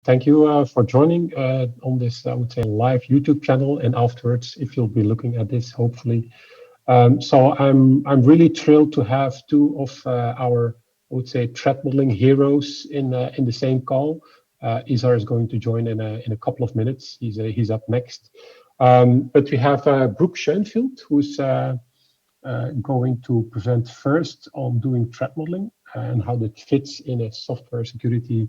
Thank you for joining on this, I would say, live YouTube channel. And afterwards, if you'll be looking at this, hopefully. So I'm really thrilled to have two of our, I would say, threat modeling heroes in the same call. Isar is going to join in a couple of minutes. He's up next. But we have Brooke Schoenfield, who's going to present first on doing threat modeling and how that fits in a software security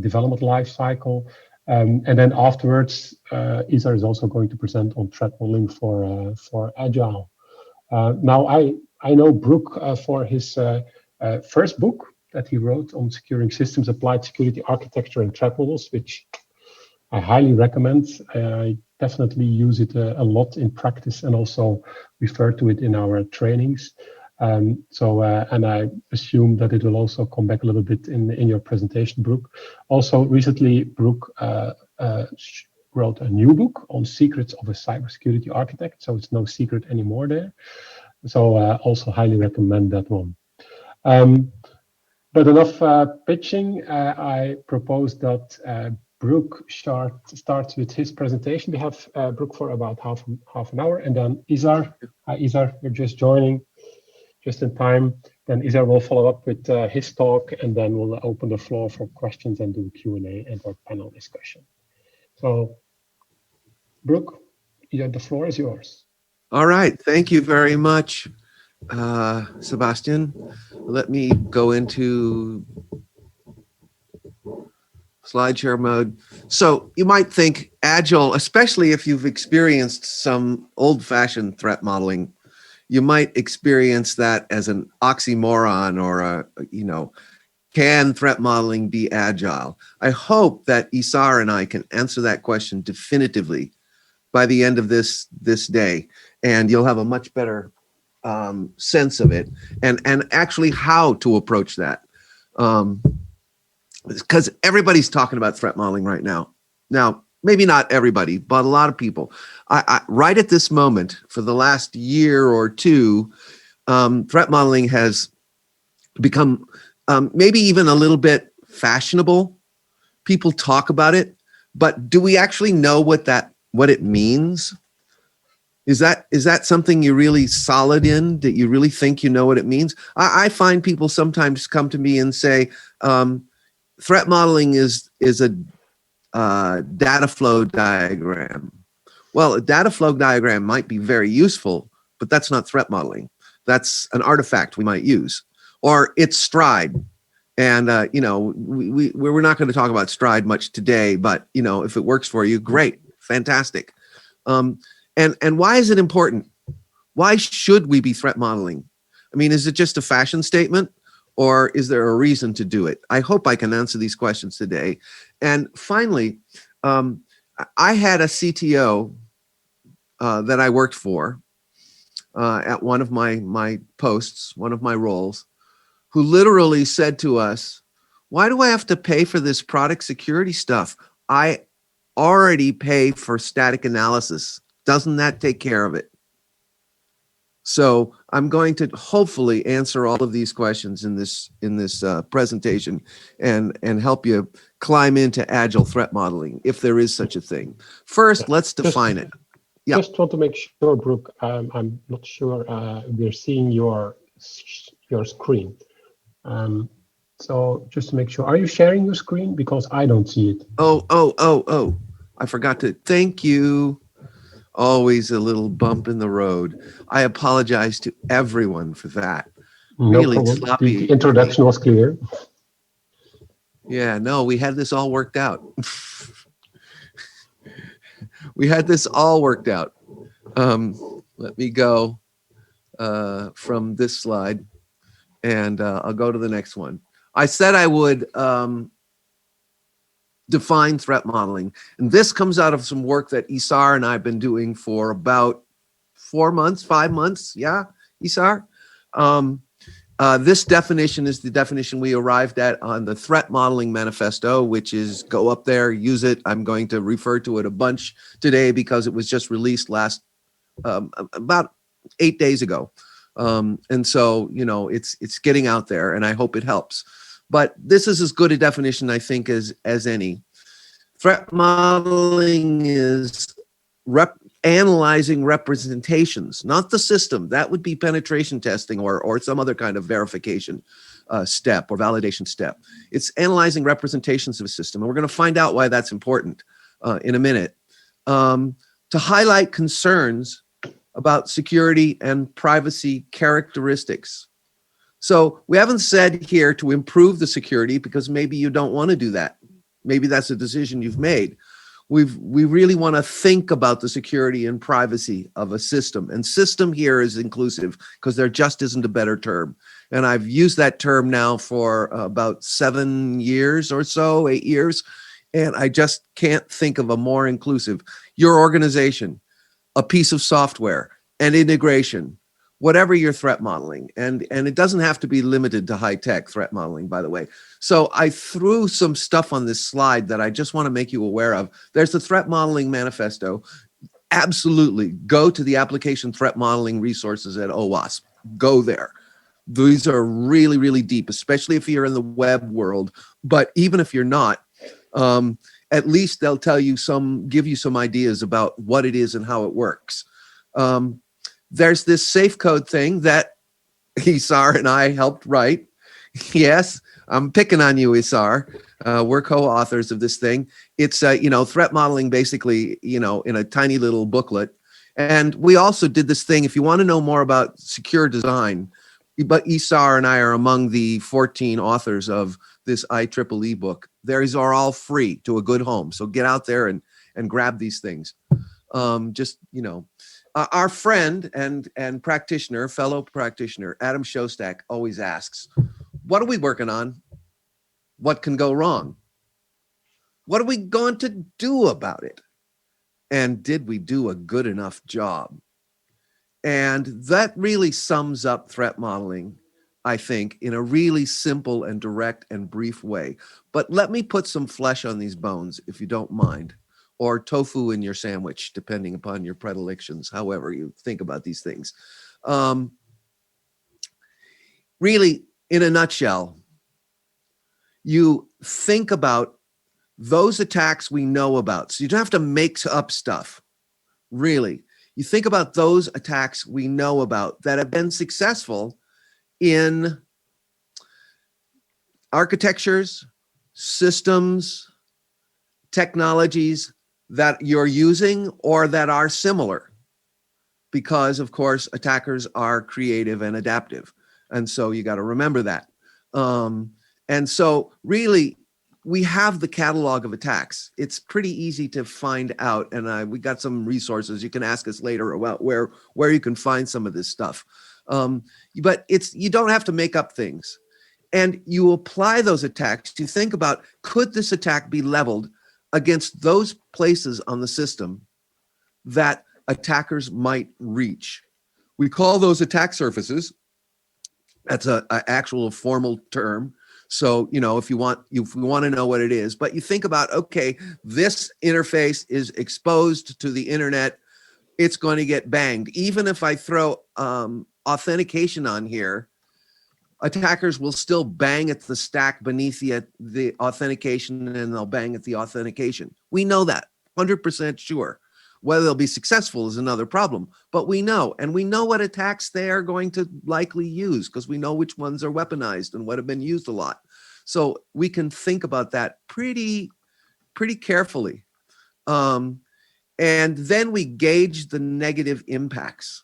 development life cycle. And then afterwards, Isar is also going to present on threat modeling for Agile. Now, I know Brooke for his first book that he wrote on securing systems, applied security architecture, and threat models, which I highly recommend. I definitely use it a lot in practice and also refer to it in our trainings. And I assume that it will also come back a little bit in your presentation, Brooke. Also, recently, Brooke wrote a new book on secrets of a cybersecurity architect. So it's no secret anymore there. So also highly recommend that one. But enough pitching. I propose that Brooke starts with his presentation. We have Brooke for about half an hour, and then Isar. Isar, you're just joining, just in time. Then Isar will follow up with his talk, and then we'll open the floor for questions and do Q&A and our panel discussion. So, Brooke, the floor is yours. All right. Thank you very much, Sebastian. Let me go into slideshare mode. So you might think Agile, especially if you've experienced some old-fashioned threat modeling, you might experience that as an oxymoron or can threat modeling be Agile? I hope that Isar and I can answer that question definitively by the end of this day, and you'll have a much better sense of it and actually how to approach that. Because everybody's talking about threat modeling right now. Now, maybe not everybody, but a lot of people. I right at this moment, for the last year or two, threat modeling has become maybe even a little bit fashionable. People talk about it, but do we actually know what it means? Is that something you're really solid in? That you really think you know what it means? I find people sometimes come to me and say, threat modeling is a data flow diagram. Well, a data flow diagram might be very useful, but that's not threat modeling. That's an artifact we might use, or it's stride. And we're not going to talk about stride much today, but if it works for you, great, fantastic. And why is it important? Why should we be threat modeling? I mean, is it just a fashion statement, or is there a reason to do it? I hope I can answer these questions today. And finally, I had a CTO that I worked for at one of my posts, one of my roles, who literally said to us, "Why do I have to pay for this product security stuff? I already pay for static analysis. Doesn't that take care of it?" So I'm going to hopefully answer all of these questions in this presentation and help you climb into Agile threat modeling, if there is such a thing. First, let's define it. Yeah. Just want to make sure, Brooke, I'm not sure we're seeing your screen. So just to make sure, are you sharing your screen? Because I don't see it. Oh, I forgot to, thank you. Always a little bump in the road. I apologize to everyone for that. Really no sloppy. The introduction was clear. Yeah, no, we had this all worked out. We had this all worked out. Let me go from this slide, and I'll go to the next one. I said I would define threat modeling, and this comes out of some work that Isar and I have been doing for about 5 months. Yeah, Isar? This definition is the definition we arrived at on the Threat Modeling Manifesto, which is, go up there, use it. I'm going to refer to it a bunch today because it was just released about 8 days ago. And so, it's getting out there, and I hope it helps. But this is as good a definition, I think, as any. Threat modeling is analyzing representations, not the system. That would be penetration testing or some other kind of verification step or validation step. It's analyzing representations of a system. And we're going to find out why that's important in a minute. To highlight concerns about security and privacy characteristics. So we haven't said here to improve the security because maybe you don't want to do that. Maybe that's a decision you've made. We really want to think about the security and privacy of a system. And system here is inclusive because there just isn't a better term. And I've used that term now for about 7 years or so, 8 years. And I just can't think of a more inclusive. Your organization, a piece of software, an integration, whatever you're threat modeling. And it doesn't have to be limited to high-tech threat modeling, by the way. So I threw some stuff on this slide that I just want to make you aware of. There's the threat modeling manifesto. Absolutely, go to the application threat modeling resources at OWASP. Go there. These are really, really deep, especially if you're in the web world. But even if you're not, at least they'll tell you give you some ideas about what it is and how it works. There's this safe code thing that Isar and I helped write. Yes, I'm picking on you, Isar. We're co-authors of this thing. It's threat modeling basically, in a tiny little booklet. And we also did this thing. If you want to know more about secure design, but Isar and I are among the 14 authors of this IEEE book. These are all free to a good home. So get out there and grab these things. Our friend and practitioner, fellow practitioner, Adam Shostak always asks, what are we working on? What can go wrong? What are we going to do about it? And did we do a good enough job? And that really sums up threat modeling, I think, in a really simple and direct and brief way. But let me put some flesh on these bones, if you don't mind, or tofu in your sandwich, depending upon your predilections, however you think about these things. Really, in a nutshell, you think about those attacks we know about. So you don't have to make up stuff, really. You think about those attacks we know about that have been successful in architectures, systems, technologies that you're using or that are similar. Because, of course, attackers are creative and adaptive. And so you got to remember that. And so really, we have the catalog of attacks. It's pretty easy to find out. And we got some resources. You can ask us later about where you can find some of this stuff. But you don't have to make up things. And you apply those attacks. You think about, could this attack be leveled against those places on the system that attackers might reach? We call those attack surfaces. That's an actual formal term. So, if you want to know what it is, but you think about, okay, this interface is exposed to the internet, it's going to get banged. Even if I throw authentication on here, attackers will still bang at the stack beneath the authentication, and they'll bang at the authentication. We know that, 100% sure. Whether they'll be successful is another problem, but we know, and we know what attacks they are going to likely use because we know which ones are weaponized and what have been used a lot. So we can think about that pretty carefully. And then we gauge the negative impacts.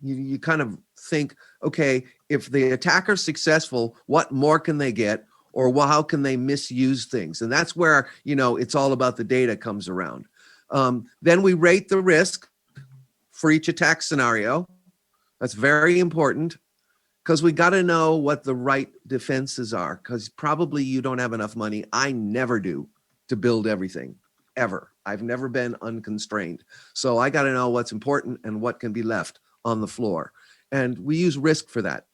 You kind of think, okay, if the attacker's successful, what more can they get? Or how can they misuse things? And that's where, it's all about the data comes around. Then we rate the risk for each attack scenario. That's very important because we got to know what the right defenses are, because probably you don't have enough money. I never do to build everything, ever. I've never been unconstrained. So I got to know what's important and what can be left on the floor. And we use risk for that.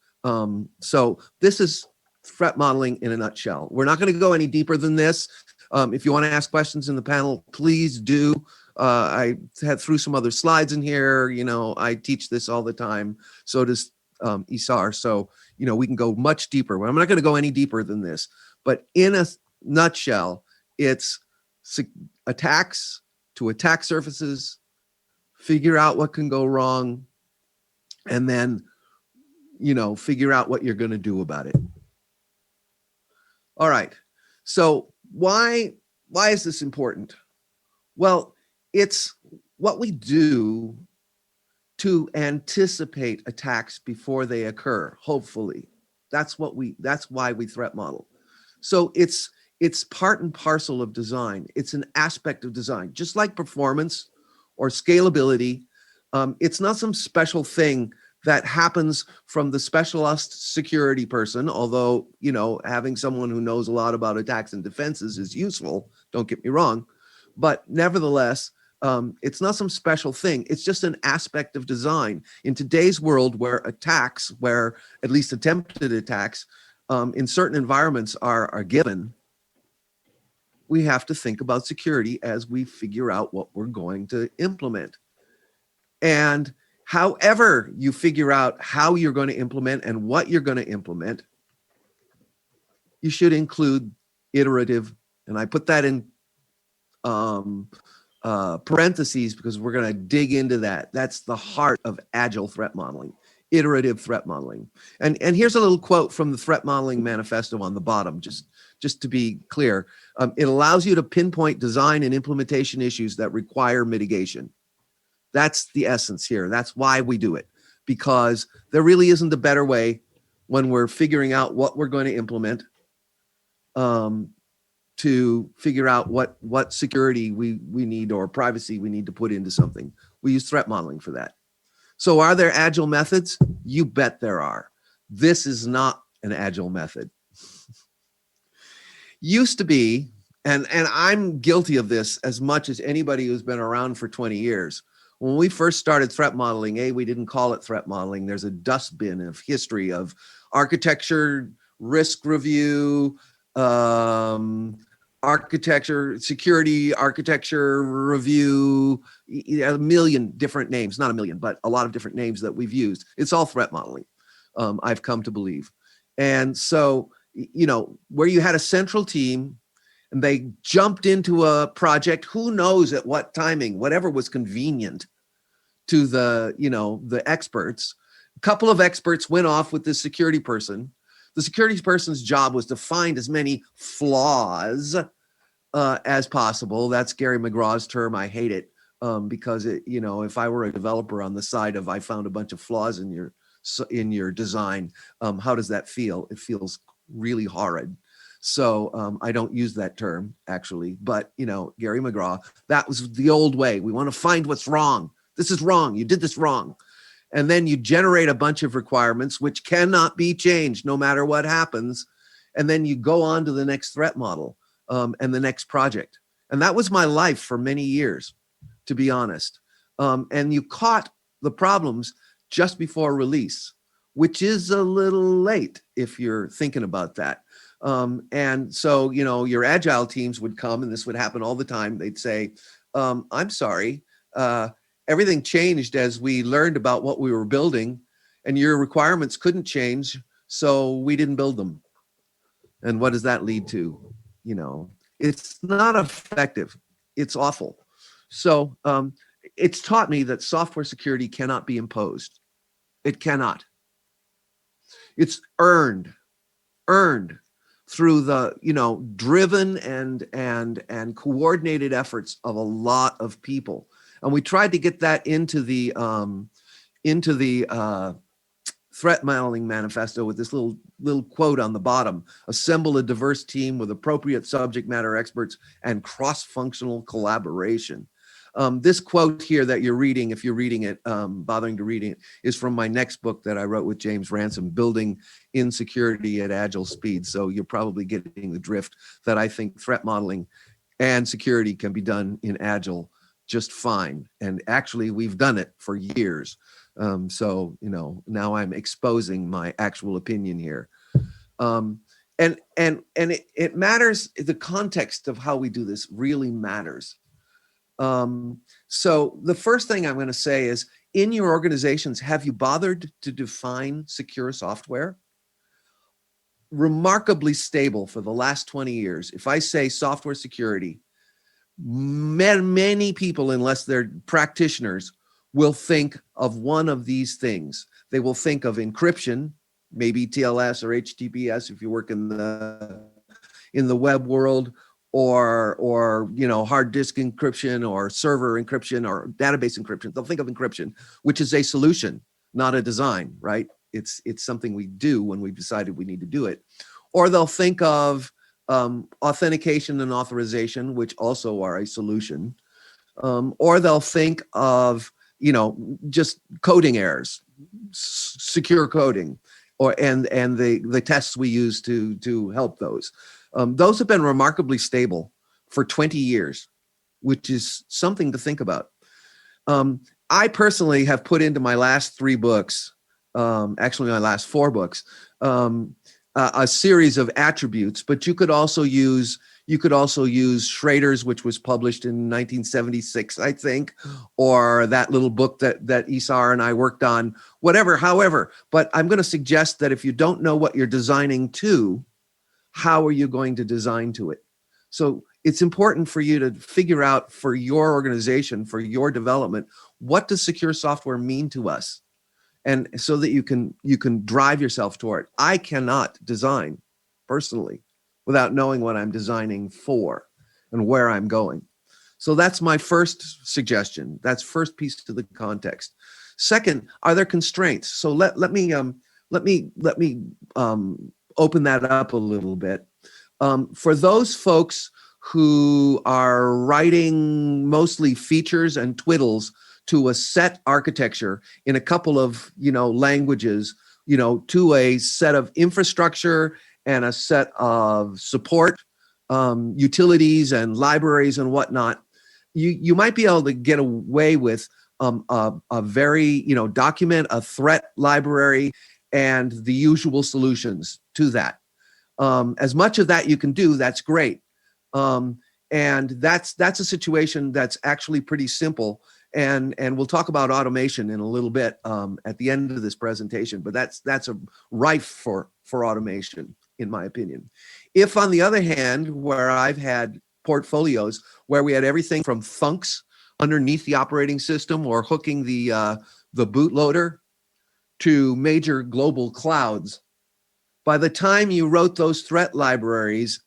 So this is threat modeling in a nutshell. We're not going to go any deeper than this. If you want to ask questions in the panel, please do. I had threw some other slides in here. I teach this all the time. So does Isar. So, we can go much deeper. I'm not going to go any deeper than this. But in a nutshell, it's attacks to attack surfaces, figure out what can go wrong, and then, figure out what you're going to do about it. All right. So why is this important? Well, it's what we do to anticipate attacks before they occur, hopefully. That's why we threat model. So it's part and parcel of design. It's an aspect of design, just like performance or scalability. It's not some special thing that happens from the specialist security person, although, having someone who knows a lot about attacks and defenses is useful, don't get me wrong. But nevertheless, it's not some special thing. It's just an aspect of design. In today's world where at least attempted attacks, in certain environments are given, we have to think about security as we figure out what we're going to implement. And however you figure out how you're going to implement and what you're going to implement, you should include iterative, and I put that in parentheses because we're going to dig into that. That's the heart of Agile threat modeling, iterative threat modeling. And here's a little quote from the threat modeling manifesto on the bottom, just to be clear. It allows you to pinpoint design and implementation issues that require mitigation. That's the essence here. That's why we do it, because there really isn't a better way when we're figuring out what we're going to implement, to figure out what security we need or privacy we need to put into something. We use threat modeling for that. So are there Agile methods? You bet there are. This is not an Agile method. Used to be, and I'm guilty of this as much as anybody who's been around for 20 years. When we first started threat modeling, we didn't call it threat modeling. There's a dustbin of history of architecture, risk review, security architecture review, a million different names, not a million, but a lot of different names that we've used. It's all threat modeling, I've come to believe. And so, where you had a central team and they jumped into a project, who knows at what timing, whatever was convenient to the experts. A couple of experts went off with this security person. The security person's job was to find as many flaws as possible. That's Gary McGraw's term. I hate it because if I were a developer on the side of I found a bunch of flaws in your design, how does that feel? It feels really horrid. So I don't use that term actually, but Gary McGraw, that was the old way. We want to find what's wrong. This is wrong. You did this wrong. And then you generate a bunch of requirements which cannot be changed no matter what happens. And then you go on to the next threat model and the next project. And that was my life for many years, to be honest. And you caught the problems just before release, which is a little late if you're thinking about that. And so, your Agile teams would come, and this would happen all the time. They'd say, I'm sorry, everything changed as we learned about what we were building, and your requirements couldn't change, so we didn't build them. And what does that lead to? It's not effective. It's awful. So it's taught me that software security cannot be imposed. It cannot. It's earned through the driven and coordinated efforts of a lot of people. And we tried to get that into the threat modeling manifesto with this little quote on the bottom: assemble a diverse team with appropriate subject matter experts and cross-functional collaboration. This quote here that you're reading, if you're reading it, bothering to read it, is from my next book that I wrote with James Ransom, Building Insecurity at Agile Speed. So you're probably getting the drift that I think threat modeling and security can be done in Agile just fine. And actually, we've done it for years. So now I'm exposing my actual opinion here. And it matters. The context of how we do this really matters. So the first thing I'm going to say is, in your organizations, have you bothered to define secure software? Remarkably stable for the last 20 years. If I say software security, Many people, unless they're practitioners, will think of one of these things. They will think of encryption, maybe TLS or HTTPS if you work in the web world, or hard disk encryption or server encryption or database encryption. They'll think of encryption, which is a solution, not a design, right? It's something we do when we've decided we need to do it. Or they'll think of authentication and authorization, which also are a solution. Or they'll think of, just coding errors, secure coding, and the tests we use to help those. Those have been remarkably stable for 20 years, which is something to think about. I personally have put into my last 3 books, actually my last 4 books, a series of attributes, but you could also use Schrader's, which was published in 1976, I think, or that little book that Isar and I worked on, however. But I'm going to suggest that if you don't know what you're designing to, how are you going to design to it? So it's important for you to figure out for your organization, for your development, what does secure software mean to us? And so that you can drive yourself toward it. I cannot design personally without knowing what I'm designing for and where I'm going. So that's my first suggestion. That's first piece to the context. Second, are there constraints? So let me open that up a little bit. For those folks who are writing mostly features and twiddles to a set architecture in a couple of languages, to a set of infrastructure and a set of support utilities and libraries and whatnot, you might be able to get away with a very document, a threat library, and the usual solutions to that. As much of that you can do, that's great. And that's a situation that's actually pretty simple. And we'll talk about automation in a little bit at the end of this presentation, but that's a rife for automation, in my opinion. If, on the other hand, where I've had portfolios where we had everything from thunks underneath the operating system or hooking the bootloader to major global clouds, by the time you wrote those threat libraries,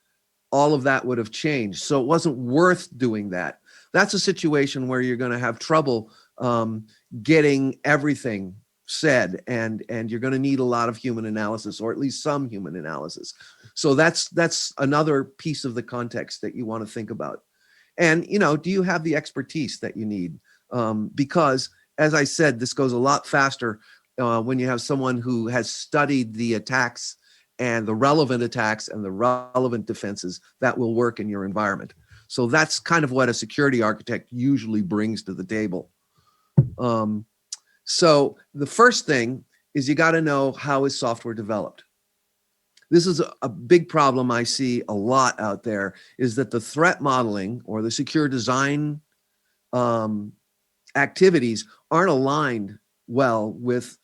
all of that would have changed. So it wasn't worth doing that. That's a situation where you're going to have trouble getting everything said, and you're going to need a lot of human analysis, or at least some human analysis. So that's another piece of the context that you want to think about. And do you have the expertise that you need? Because, as I said, this goes a lot faster when you have someone who has studied the attacks and the relevant attacks and the relevant defenses that will work in your environment. So that's kind of what a security architect usually brings to the table. So the first thing is you got to know, how is software developed? This is a big problem I see a lot out there, is that the threat modeling or the secure design activities aren't aligned well with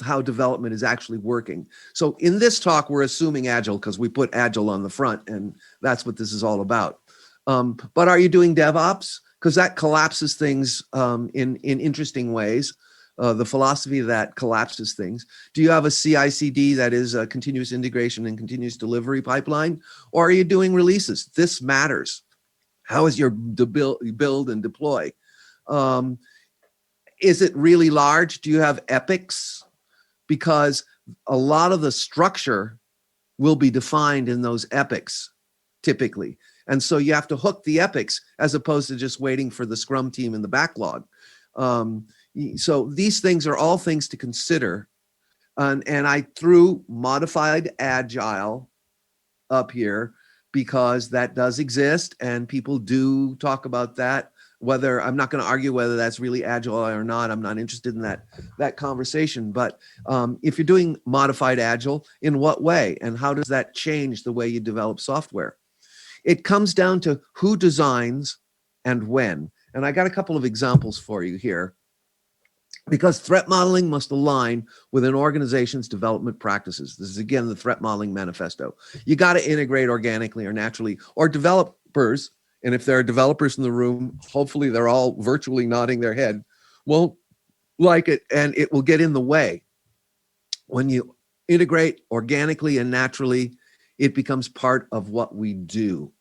how development is actually working. So in this talk, we're assuming Agile because we put Agile on the front, and that's what this is all about. But are you doing DevOps? Because that collapses things in interesting ways. The philosophy of that collapses things. Do you have a CI/CD, that is a continuous integration and continuous delivery pipeline? Or are you doing releases? This matters. How is your build and deploy? Is it really large? Do you have epics? Because a lot of the structure will be defined in those epics, typically. And so you have to hook the epics as opposed to just waiting for the Scrum team in the backlog. So these things are all things to consider. And I threw modified Agile up here because that does exist and people do talk about that. Whether, I'm not going to argue whether that's really Agile or not. I'm not interested in that conversation. But if you're doing modified Agile, in what way? And how does that change the way you develop software? It comes down to who designs and when. And I got a couple of examples for you here. Because threat modeling must align with an organization's development practices. This is, again, the threat modeling manifesto. You got to integrate organically or naturally, or developers and if there are developers in the room, hopefully they're all virtually nodding their head, won't like it, and it will get in the way. When you integrate organically and naturally, it becomes part of what we do.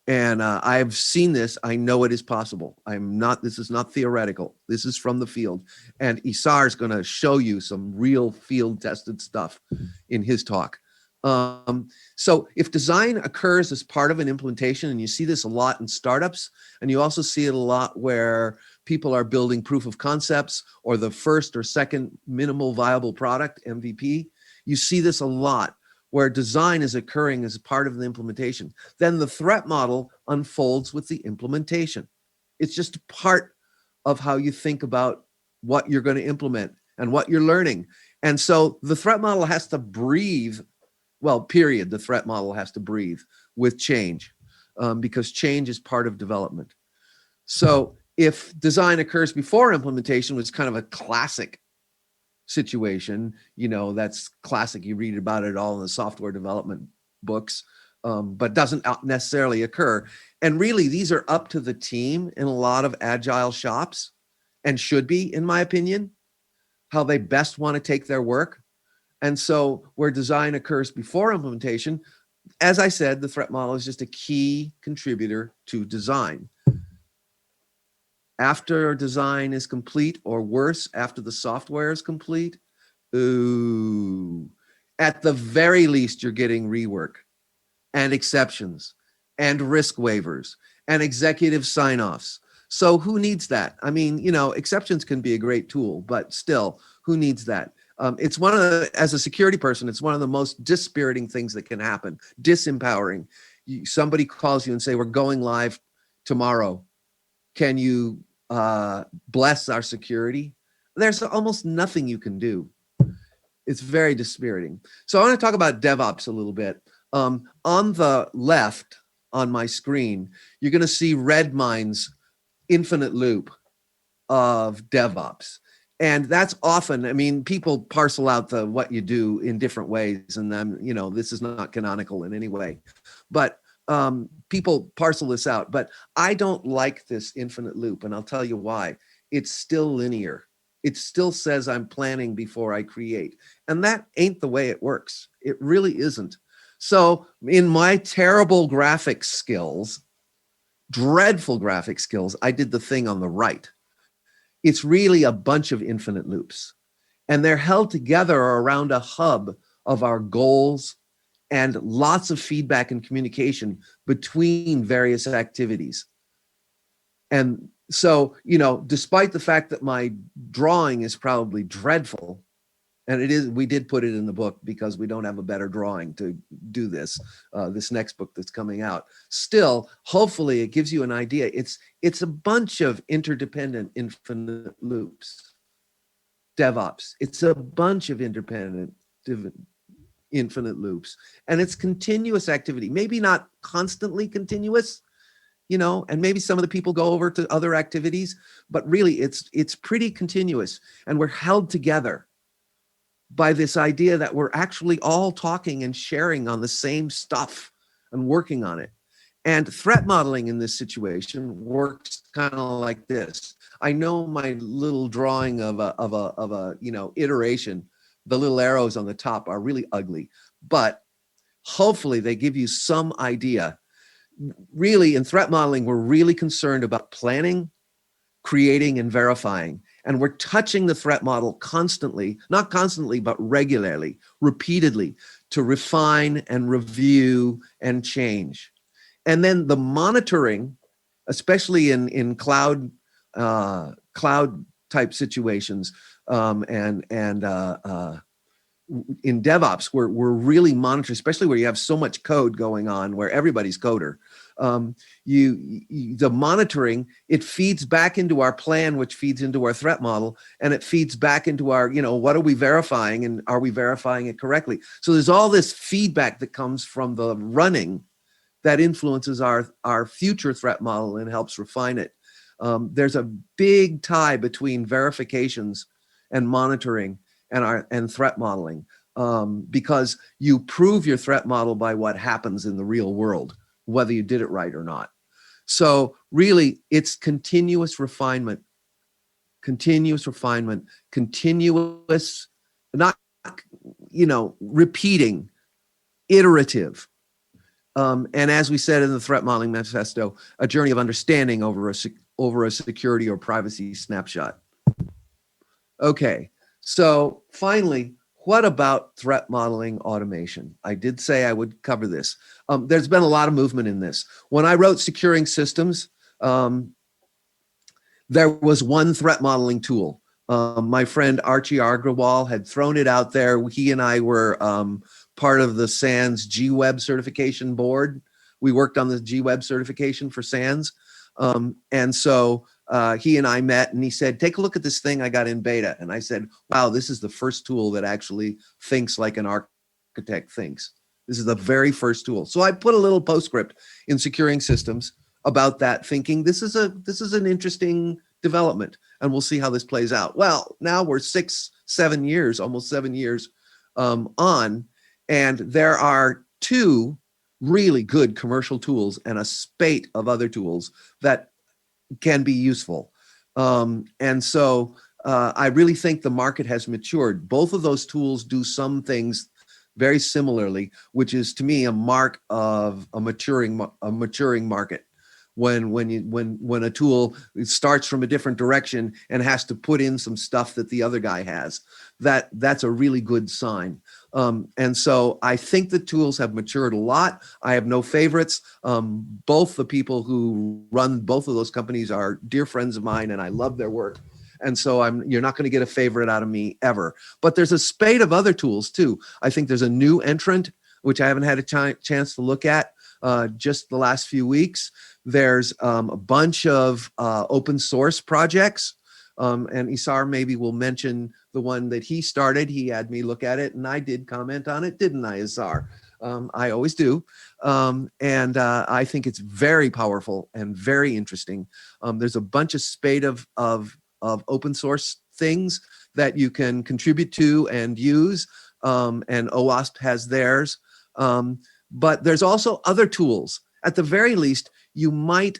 And I've seen this. I know it is possible. This is not theoretical. This is from the field. And Isar is going to show you some real field tested stuff in his talk. So if design occurs as part of an implementation, and you see this a lot in startups, and you also see it a lot where people are building proof of concepts or the first or second minimal viable product, MVP, you see this a lot where design is occurring as part of the implementation. Then the threat model unfolds with the implementation. It's just a part of how you think about what you're going to implement and what you're learning. And so the threat model has to breathe, well, period, the threat model has to breathe with change, because change is part of development. So if design occurs before implementation, was kind of a classic situation, that's classic. You read about it all in the software development books, but doesn't necessarily occur. And really, these are up to the team in a lot of agile shops, and should be, in my opinion, how they best want to take their work. And so where design occurs before implementation, as I said, the threat model is just a key contributor to design. After design is complete, or worse, after the software is complete, ooh, at the very least, you're getting rework and exceptions and risk waivers and executive sign-offs. So who needs that? I mean, exceptions can be a great tool, but still, who needs that? It's one of the, as a security person, it's one of the most dispiriting things that can happen, disempowering. Somebody calls you and say, we're going live tomorrow. Can you bless our security? There's almost nothing you can do. It's very dispiriting. So I want to talk about DevOps a little bit. On the left on my screen, you're going to see Redmine's infinite loop of DevOps. And that's often, I mean, people parcel out what you do in different ways. And then, this is not canonical in any way. But people parcel this out. But I don't like this infinite loop. And I'll tell you why. It's still linear. It still says I'm planning before I create. And that ain't the way it works. It really isn't. So in my terrible graphics skills, dreadful graphic skills, I did the thing on the right. It's really a bunch of infinite loops. And they're held together around a hub of our goals and lots of feedback and communication between various activities. And so, despite the fact that my drawing is probably dreadful, and it is, we did put it in the book because we don't have a better drawing to do this, this next book that's coming out. Still, hopefully it gives you an idea. It's a bunch of interdependent infinite loops. DevOps, it's a bunch of independent infinite loops. And it's continuous activity, maybe not constantly continuous, and maybe some of the people go over to other activities, but really it's pretty continuous. And we're held together by this idea that we're actually all talking and sharing on the same stuff and working on it. And threat modeling in this situation works kind of like this. I know my little drawing of a iteration, the little arrows on the top are really ugly, but hopefully they give you some idea. Really, in threat modeling, we're really concerned about planning, creating, and verifying. And we're touching the threat model constantly, not constantly, but regularly, repeatedly, to refine and review and change. And then the monitoring, especially in cloud type situations, and in DevOps, we're really monitoring, especially where you have so much code going on, where everybody's coder. The monitoring, it feeds back into our plan, which feeds into our threat model, and it feeds back into our, what are we verifying, and are we verifying it correctly? So there's all this feedback that comes from the running that influences our future threat model and helps refine it. There's a big tie between verifications and monitoring and threat modeling, because you prove your threat model by what happens in the real world, whether you did it right or not. So really, it's continuous refinement, continuous refinement, continuous, not, repeating, iterative. And as we said in the Threat Modeling Manifesto, a journey of understanding over a security or privacy snapshot. Okay, so finally, what about threat modeling automation? I did say I would cover this. There's been a lot of movement in this. When I wrote Securing Systems, there was one threat modeling tool. My friend Archie Agrawal had thrown it out there. He and I were part of the SANS GWeb certification board. We worked on the GWeb certification for SANS. And so he and I met, and he said, take a look at this thing I got in beta. And I said, wow, this is the first tool that actually thinks like an architect thinks. This is the very first tool. So I put a little postscript in Securing Systems about that, thinking this is an interesting development, and we'll see how this plays out. Well, now we're 6, 7 years, almost 7 years on, and there are 2 really good commercial tools and a spate of other tools that can be useful. And so I really think the market has matured. Both of those tools do some things very similarly, which is to me a mark of a maturing market. When a tool starts from a different direction and has to put in some stuff that the other guy has, that's a really good sign. And so I think the tools have matured a lot. I have no favorites. Both the people who run both of those companies are dear friends of mine, and I love their work. And so you're not going to get a favorite out of me ever. But there's a spate of other tools too. I think there's a new entrant, which I haven't had a chance to look at just the last few weeks. There's a bunch of open source projects. And Isar maybe will mention the one that he started. He had me look at it, and I did comment on it, didn't I, Isar? I always do. And I think it's very powerful and very interesting. There's a bunch of spate of open source things that you can contribute to and use. And OWASP has theirs. But there's also other tools. At the very least, you might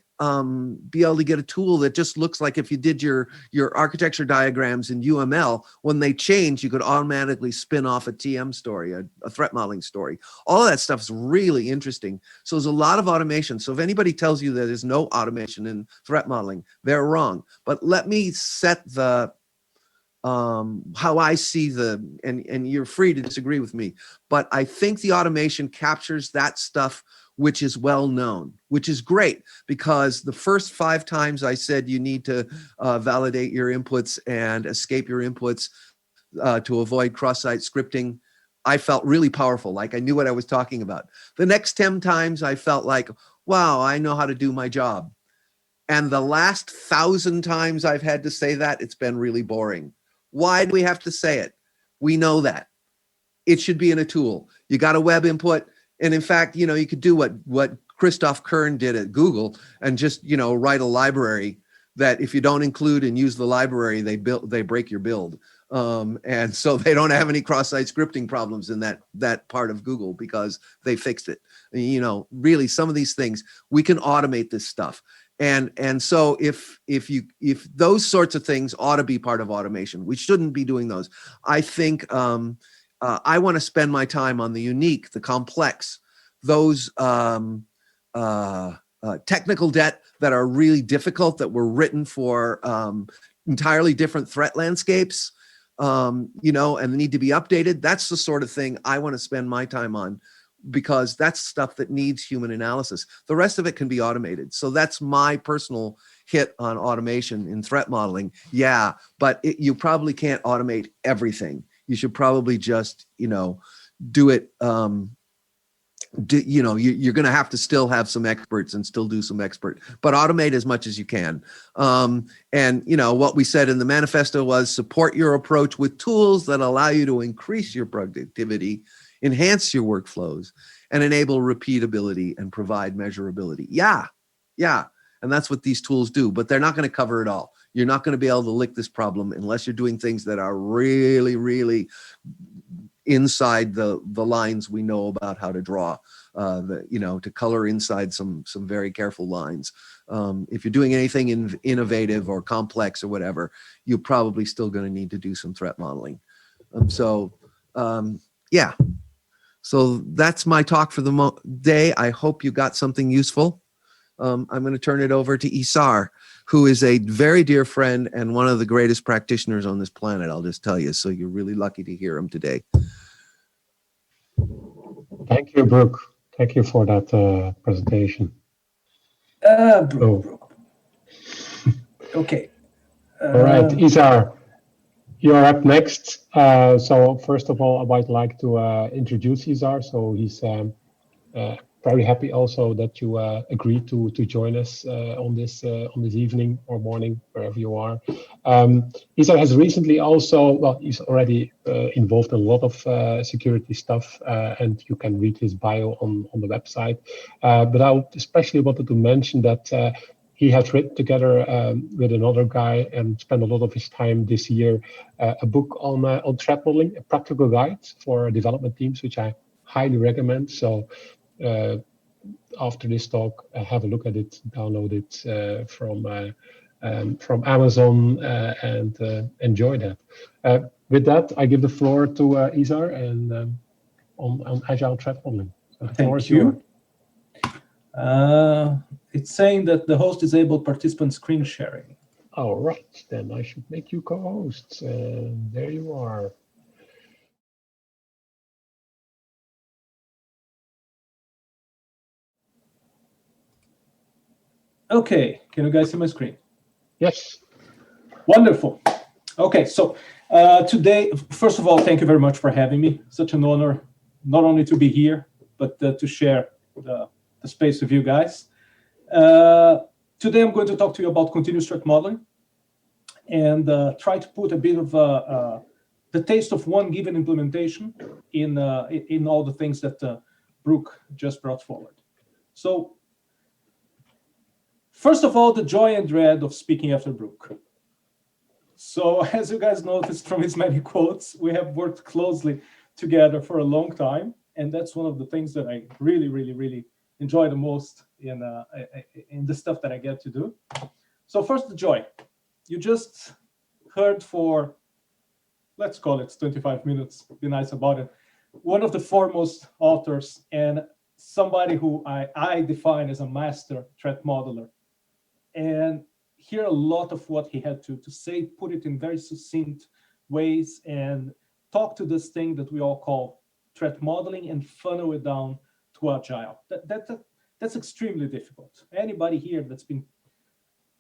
be able to get a tool that just looks like if you did your architecture diagrams in UML, when they change, you could automatically spin off a TM story, a threat modeling story. All of that stuff is really interesting. So there's a lot of automation. So if anybody tells you that there's no automation in threat modeling, they're wrong. But let me set the how I see and you're free to disagree with me, but I think the automation captures that stuff which is well known, which is great, because the first 5 times I said you need to validate your inputs and escape your inputs to avoid cross-site scripting, I felt really powerful, like I knew what I was talking about. The next 10 times I felt like, wow, I know how to do my job. And the last 1,000 times I've had to say that, it's been really boring. Why do we have to say it? We know that. It should be in a tool. You got a web input. And in fact, you could do what Christoph Kern did at Google and just, write a library that if you don't include and use the library, they break your build. And so they don't have any cross-site scripting problems in that part of Google because they fixed it. Really, some of these things, we can automate this stuff. And so if those sorts of things ought to be part of automation, we shouldn't be doing those. I think I want to spend my time on the unique, the complex, those technical debt that are really difficult, that were written for entirely different threat landscapes, and need to be updated. That's the sort of thing I want to spend my time on, because that's stuff that needs human analysis. The rest of it can be automated. So that's my personal hit on automation in threat modeling. Yeah, but you probably can't automate everything. You should probably just, do it. You're going to have to still have some experts and still do some expert, but automate as much as you can. And what we said in the manifesto was support your approach with tools that allow you to increase your productivity, enhance your workflows, and enable repeatability and provide measurability. Yeah. And that's what these tools do, but they're not going to cover it all. You're not going to be able to lick this problem unless you're doing things that are really, really inside the lines we know about how to draw. to color inside some very careful lines. If you're doing anything innovative or complex or whatever, you're probably still going to need to do some threat modeling. Yeah. So that's my talk for the day. I hope you got something useful. I'm going to turn it over to Isar, who is a very dear friend and one of the greatest practitioners on this planet, I'll just tell you. So you're really lucky to hear him today. Thank you, Brooke. Thank you for that presentation. Brooke. Okay. All right, Isar, you're up next. So first of all, I might like to introduce Isar. So he's very happy also that you agreed to join us on this evening or morning, wherever you are. Isar has recently also, well, he's already involved in a lot of security stuff, and you can read his bio on the website. But I especially wanted to mention that he has written together with another guy and spent a lot of his time this year a book on threat modeling, a practical guide for development teams, which I highly recommend. So after this talk, have a look at it, download it from Amazon, and enjoy that. With that, I give the floor to Isar and on Agile threat modeling. So the floor is yours. It's saying that the host disabled participant screen sharing. All right, then I should make you co-host. There you are. Okay, can you guys see my screen? Yes. Wonderful. Okay, so today, first of all, thank you very much for having me. Such an honor, not only to be here, but to share the space with you guys. Today, I'm going to talk to you about continuous threat modeling and try to put a bit of the taste of one given implementation in all the things that Brooke just brought forward. So, first of all, the joy and dread of speaking after Brooke. So, as you guys noticed from his many quotes, we have worked closely together for a long time, and that's one of the things that I really, really, really enjoy the most in the stuff that I get to do. So first, the joy. You just heard for, let's call it 25 minutes, be nice about it, one of the foremost authors and somebody who I define as a master threat modeler. And hear a lot of what he had to say, put it in very succinct ways, and talk to this thing that we all call threat modeling and funnel it down to Agile. That's extremely difficult. Anybody here that's been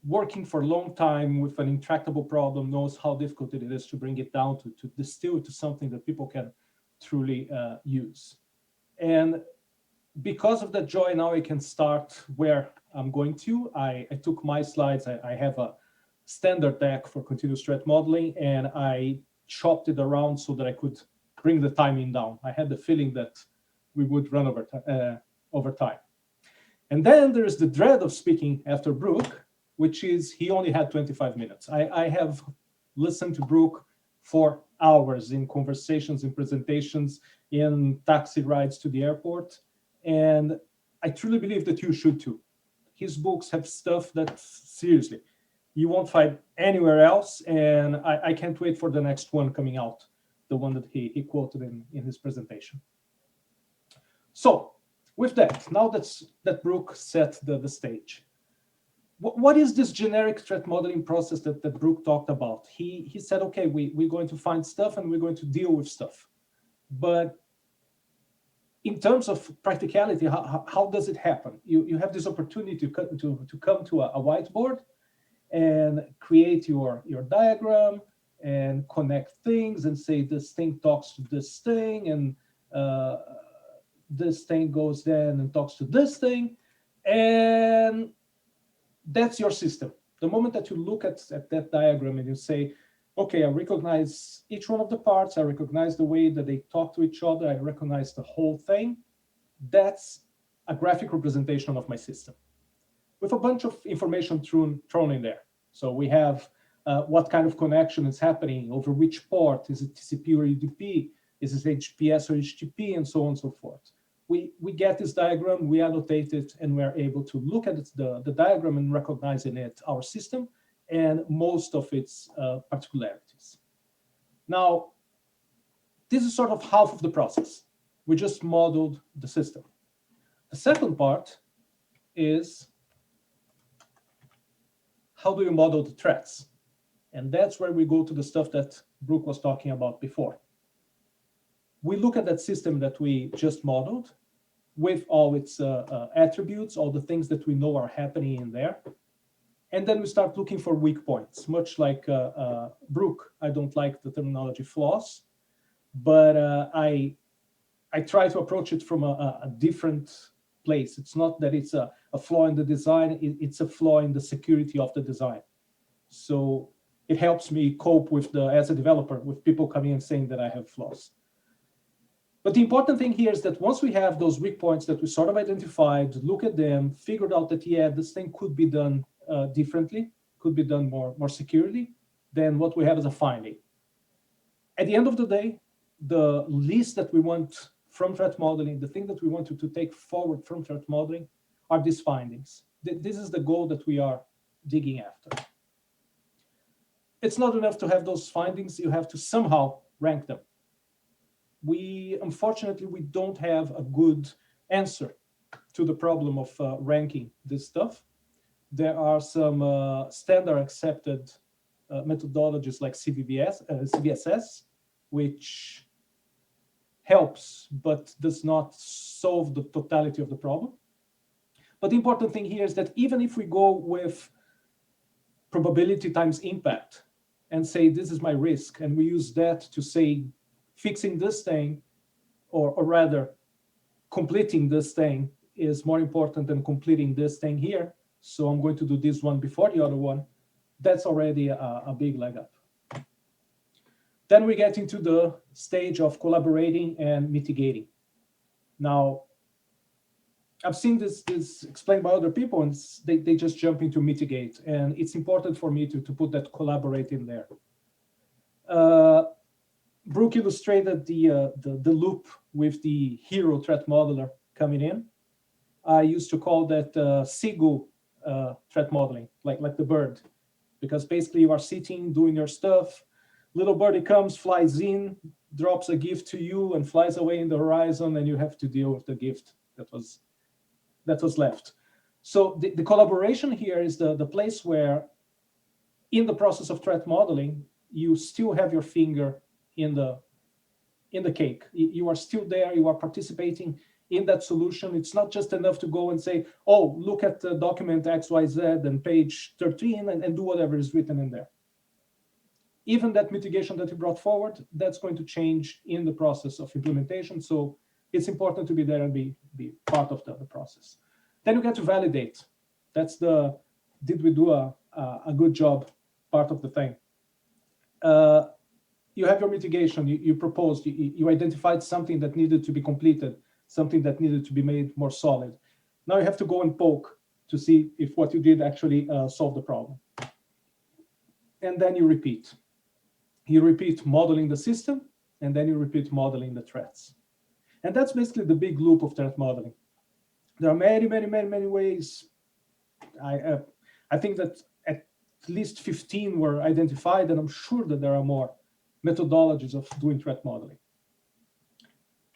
working for a long time with an intractable problem knows how difficult it is to bring it down, to distill it to something that people can truly use. And because of that joy, now I can start where I'm going to. I took my slides. I have a standard deck for continuous threat modeling, and I chopped it around so that I could bring the timing down. I had the feeling that we would run over time. And then there's the dread of speaking after Brooke, which is he only had 25 minutes. I have listened to Brooke for hours in conversations, in presentations, in taxi rides to the airport. And I truly believe that you should too. His books have stuff that, seriously, you won't find anywhere else. And I can't wait for the next one coming out, the one that he quoted in his presentation. So with that, now that Brooke set the stage, what is this generic threat modeling process that Brooke talked about? He said, okay, we're going to find stuff and we're going to deal with stuff. But in terms of practicality, how does it happen? You have this opportunity to come to a whiteboard and create your diagram and connect things and say this thing talks to this thing, and this thing goes then and talks to this thing, and that's your system. The moment that you look at that diagram and you say, okay, I recognize each one of the parts, I recognize the way that they talk to each other, I recognize the whole thing, that's a graphic representation of my system with a bunch of information thrown in there. So we have what kind of connection is happening, over which port, is it TCP or UDP, is it HTTPS or HTTP, and so on and so forth. we get this diagram, we annotate it, and we're able to look at the diagram and recognize in it our system and most of its particularities. Now, this is sort of half of the process. We just modeled the system. The second part is, how do you model the threats? And that's where we go to the stuff that Brooke was talking about before. We look at that system that we just modeled with all its attributes, all the things that we know are happening in there. And then we start looking for weak points, much like Brooke. I don't like the terminology flaws, but I try to approach it from a different place. It's not that it's a flaw in the design, it's a flaw in the security of the design. So it helps me cope with as a developer, with people coming and saying that I have flaws. But the important thing here is that once we have those weak points that we sort of identified, look at them, figured out that, yeah, this thing could be done differently, could be done more securely, then what we have is a finding. At the end of the day, the least that we want from threat modeling, the thing that we want to take forward from threat modeling are these findings. This is the goal that we are digging after. It's not enough to have those findings, you have to somehow rank them. Unfortunately, we don't have a good answer to the problem of ranking this stuff. There are some standard accepted methodologies like CVSS, which helps, but does not solve the totality of the problem. But the important thing here is that even if we go with probability times impact and say, this is my risk, and we use that to say, fixing this thing, or rather completing this thing is more important than completing this thing here, so I'm going to do this one before the other one, that's already a big leg up. Then we get into the stage of collaborating and mitigating. Now, I've seen this explained by other people, and they just jump into mitigate, and it's important for me to put that collaborate in there. Brooke illustrated the loop with the hero threat modeler coming in. I used to call that seagull threat modeling, like the bird, because basically you are sitting, doing your stuff, little birdie comes, flies in, drops a gift to you and flies away in the horizon, and you have to deal with the gift that was left. So the collaboration here is the place where, in the process of threat modeling, you still have your finger in the cake. You are still there, you are participating in that solution. It's not just enough to go and say, oh, look at the document XYZ and page 13 and do whatever is written in there. Even that mitigation that you brought forward, that's going to change in the process of implementation. So it's important to be there and be part of the process. Then you get to validate. That's the, did we do a good job part of the thing. You have your mitigation, you proposed, you identified something that needed to be completed, something that needed to be made more solid. Now you have to go and poke to see if what you did actually solved the problem. And then you repeat. You repeat modeling the system, and then you repeat modeling the threats. And that's basically the big loop of threat modeling. There are many, many, many, many ways. I think that at least 15 were identified, and I'm sure that there are more methodologies of doing threat modeling.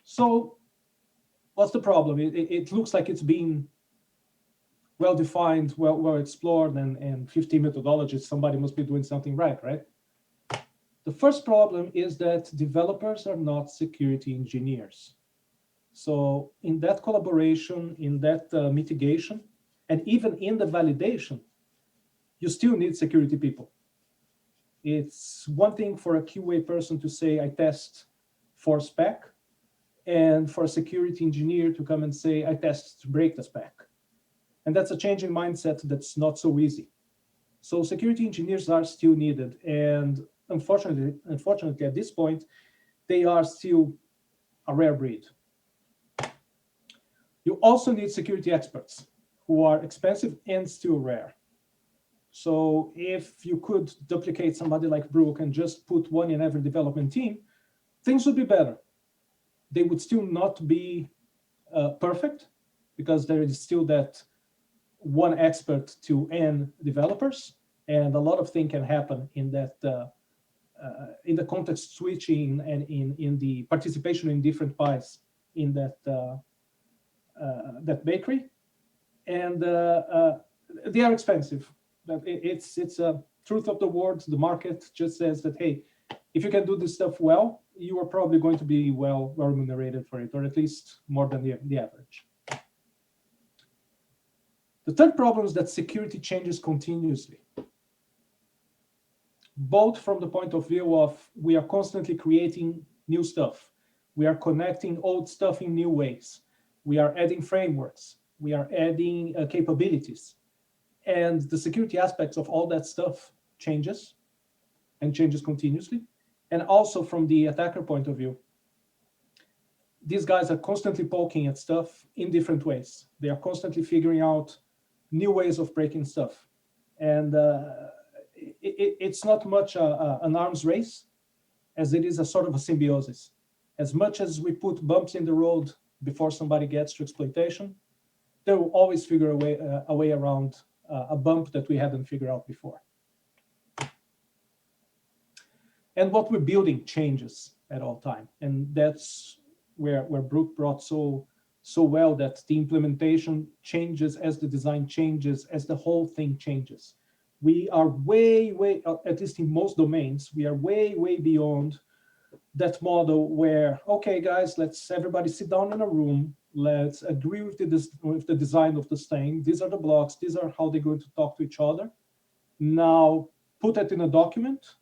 So what's the problem? It looks like it's been well-defined, well explored, and 15 methodologies, somebody must be doing something right? The first problem is that developers are not security engineers. So in that collaboration, in that mitigation, and even in the validation, you still need security people. It's one thing for a QA person to say, I test for spec, and for a security engineer to come and say, I test to break the spec. And that's a change in mindset that's not so easy. So security engineers are still needed. And unfortunately, at this point, they are still a rare breed. You also need security experts who are expensive and still rare. So if you could duplicate somebody like Brooke and just put one in every development team, things would be better. They would still not be perfect, because there is still that one expert to n developers, and a lot of things can happen in that in the context switching and in the participation in different pies in that that bakery, and they are expensive. But it's a truth of the world. The market just says that, hey, if you can do this stuff well, you are probably going to be well remunerated for it, or at least more than the average. The third problem is that security changes continuously, both from the point of view of we are constantly creating new stuff. We are connecting old stuff in new ways. We are adding frameworks. We are adding capabilities. And the security aspects of all that stuff changes and changes continuously. And also from the attacker point of view, these guys are constantly poking at stuff in different ways. They are constantly figuring out new ways of breaking stuff. And it's not much an arms race as it is a sort of a symbiosis. As much as we put bumps in the road before somebody gets to exploitation, they will always figure a way around a bump that we hadn't figured out before. And what we're building changes at all time. And that's where Brooke brought so well, that the implementation changes as the design changes, as the whole thing changes. We are way, at least in most domains, we are way beyond that model where, okay, guys, let's everybody sit down in a room. Let's agree with the design of this thing. These are the blocks. These are how they're going to talk to each other. Now put that in a document,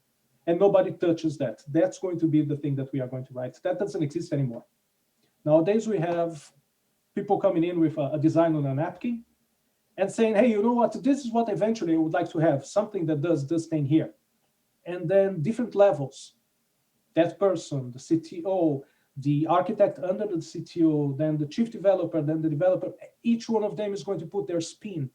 and nobody touches that. That's going to be the thing that we are going to write. That doesn't exist anymore. Nowadays, we have people coming in with a design on a napkin and saying, hey, you know what? This is what eventually I would like to have, something that does this thing here. And then different levels, that person, the CTO, the architect under the CTO, then the chief developer, then the developer, each one of them is going to put their spin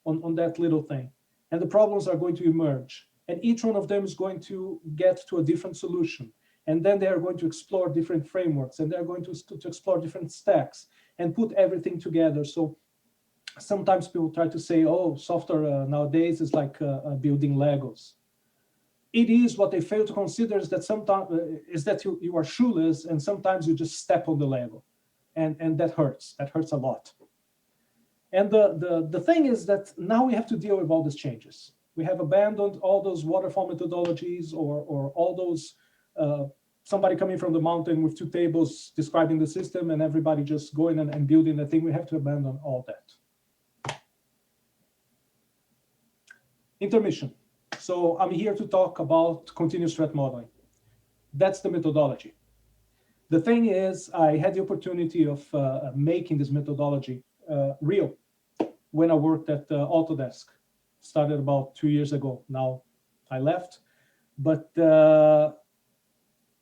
on that little thing. And the problems are going to emerge. And each one of them is going to get to a different solution. And then they are going to explore different frameworks, and they're going to explore different stacks and put everything together. So sometimes people try to say, oh, software nowadays is like building Legos. It is. What they fail to consider is that sometimes is that you are shoeless, and sometimes you just step on the Lego, and that hurts. That hurts a lot. And the thing is that now we have to deal with all these changes. We have abandoned all those waterfall methodologies or all those somebody coming from the mountain with two tables describing the system and everybody just going and building the thing. We have to abandon all that. Intermission. So I'm here to talk about continuous threat modeling. That's the methodology. The thing is, I had the opportunity of making this methodology real when I worked at Autodesk. Started about 2 years ago. Now I left, but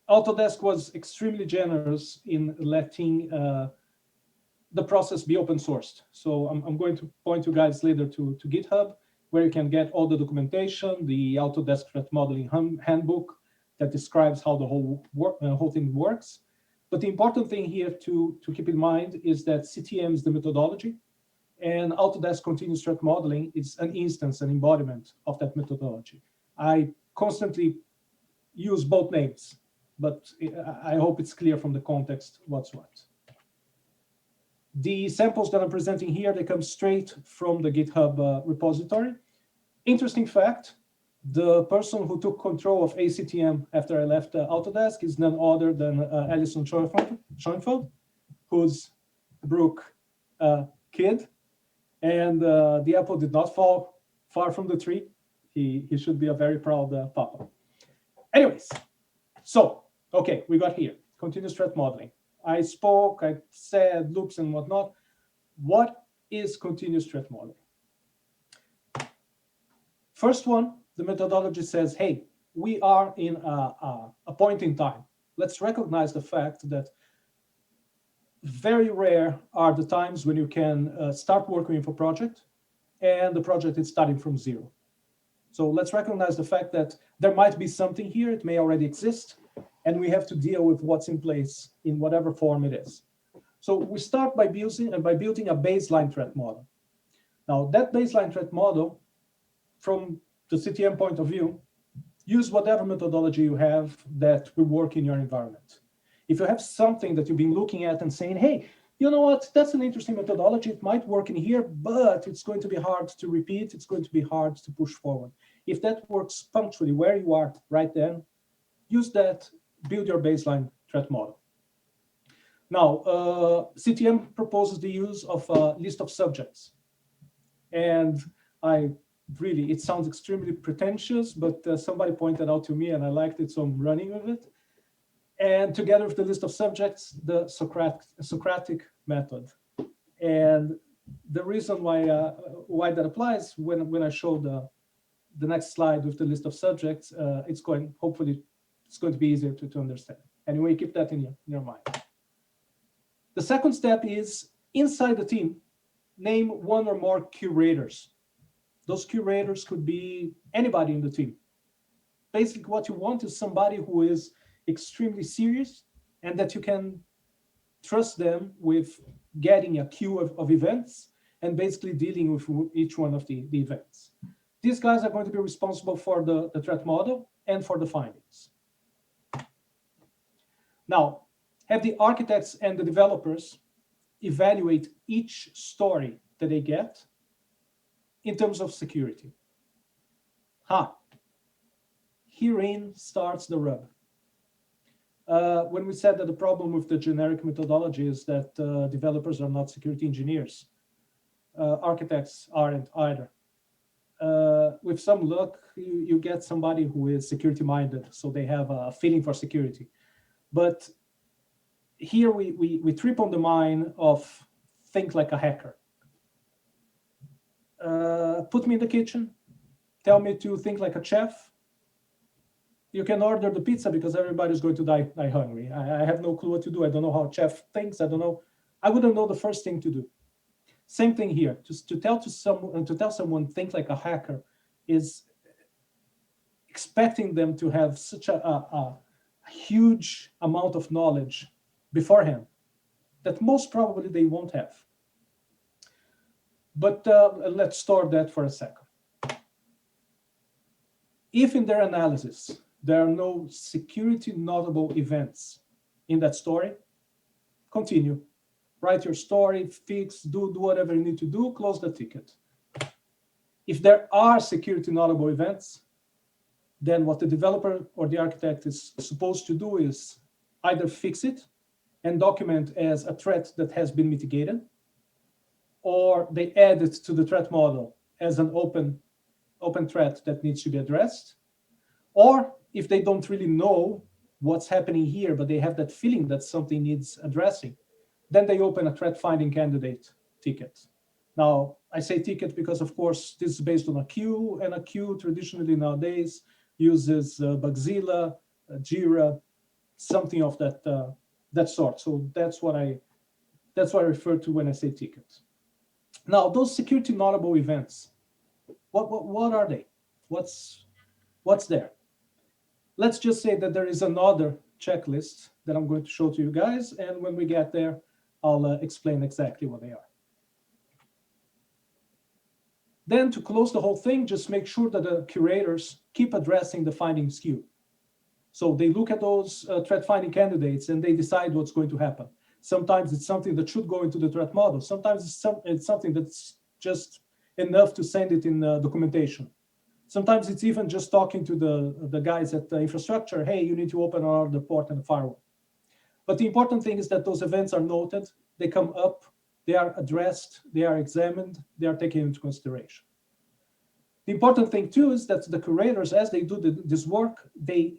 Autodesk was extremely generous in letting the process be open sourced. So I'm going to point you guys later to GitHub, where you can get all the documentation, the Autodesk threat modeling handbook that describes how the whole thing works. But the important thing here to keep in mind is that CTM is the methodology, and Autodesk continuous threat modeling is an instance, an embodiment of that methodology. I constantly use both names, but I hope it's clear from the context what's what. The samples that I'm presenting here, they come straight from the GitHub repository. Interesting fact, the person who took control of ACTM after I left Autodesk is none other than Alison Schoenfield, who's Brooke kid. And the apple did not fall far from the tree. He should be a very proud papa. Anyways, so, okay, we got here, continuous threat modeling. I spoke, I said loops and whatnot. What is continuous threat modeling? First one, the methodology says, hey, we are in a point in time. Let's recognize the fact that very rare are the times when you can start working with a project and the project is starting from zero. So let's recognize the fact that there might be something here, it may already exist, and we have to deal with what's in place in whatever form it is. So we start by building a baseline threat model. Now, that baseline threat model, from the CTM point of view, use whatever methodology you have that will work in your environment. If you have something that you've been looking at and saying, hey, you know what, that's an interesting methodology, it might work in here, but it's going to be hard to repeat, it's going to be hard to push forward. If that works punctually where you are right then, use that, build your baseline threat model. Now, CTM proposes the use of a list of subjects. And it sounds extremely pretentious, but somebody pointed out to me and I liked it, so I'm running with it. And together with the list of subjects, the Socratic method. And the reason why that applies, when I show the next slide with the list of subjects, hopefully it's going to be easier to understand. Anyway, keep that in your mind. The second step is, inside the team, name one or more curators. Those curators could be anybody in the team. Basically, what you want is somebody who is extremely serious and that you can trust them with getting a queue of events and basically dealing with each one of the events. These guys are going to be responsible for the threat model and for the findings. Now, have the architects and the developers evaluate each story that they get in terms of security. Herein starts the rub. When we said that the problem with the generic methodology is that developers are not security engineers, architects aren't either. With some luck, you get somebody who is security minded, so they have a feeling for security. But here we trip on the mine of think like a hacker. Put me in the kitchen, tell me to think like a chef. You can order the pizza because everybody's going to die hungry. I have no clue what to do. I don't know how a chef thinks. I don't know. I wouldn't know the first thing to do. Same thing here. Just to tell someone think like a hacker is expecting them to have such a huge amount of knowledge beforehand that most probably they won't have. But let's store that for a second. If in their analysis there are no security notable events in that story, continue. Write your story, fix, do whatever you need to do, close the ticket. If there are security notable events, then what the developer or the architect is supposed to do is either fix it and document as a threat that has been mitigated, or they add it to the threat model as an open threat that needs to be addressed. Or if they don't really know what's happening here, but they have that feeling that something needs addressing, then they open a threat finding candidate ticket. Now, I say ticket because, of course, this is based on a queue, and a queue traditionally nowadays uses Bugzilla, Jira, something of that sort. So that's what I refer to when I say ticket. Now, those security notable events, what are they? What's there? Let's just say that there is another checklist that I'm going to show to you guys, and when we get there, I'll explain exactly what they are. Then to close the whole thing, just make sure that the curators keep addressing the findings queue. So they look at those threat finding candidates and they decide what's going to happen. Sometimes it's something that should go into the threat model. Sometimes it's something that's just enough to send it in documentation. Sometimes it's even just talking to the guys at the infrastructure, hey, you need to open another port and a firewall. But the important thing is that those events are noted, they come up, they are addressed, they are examined, they are taken into consideration. The important thing too is that the curators, as they do this work, they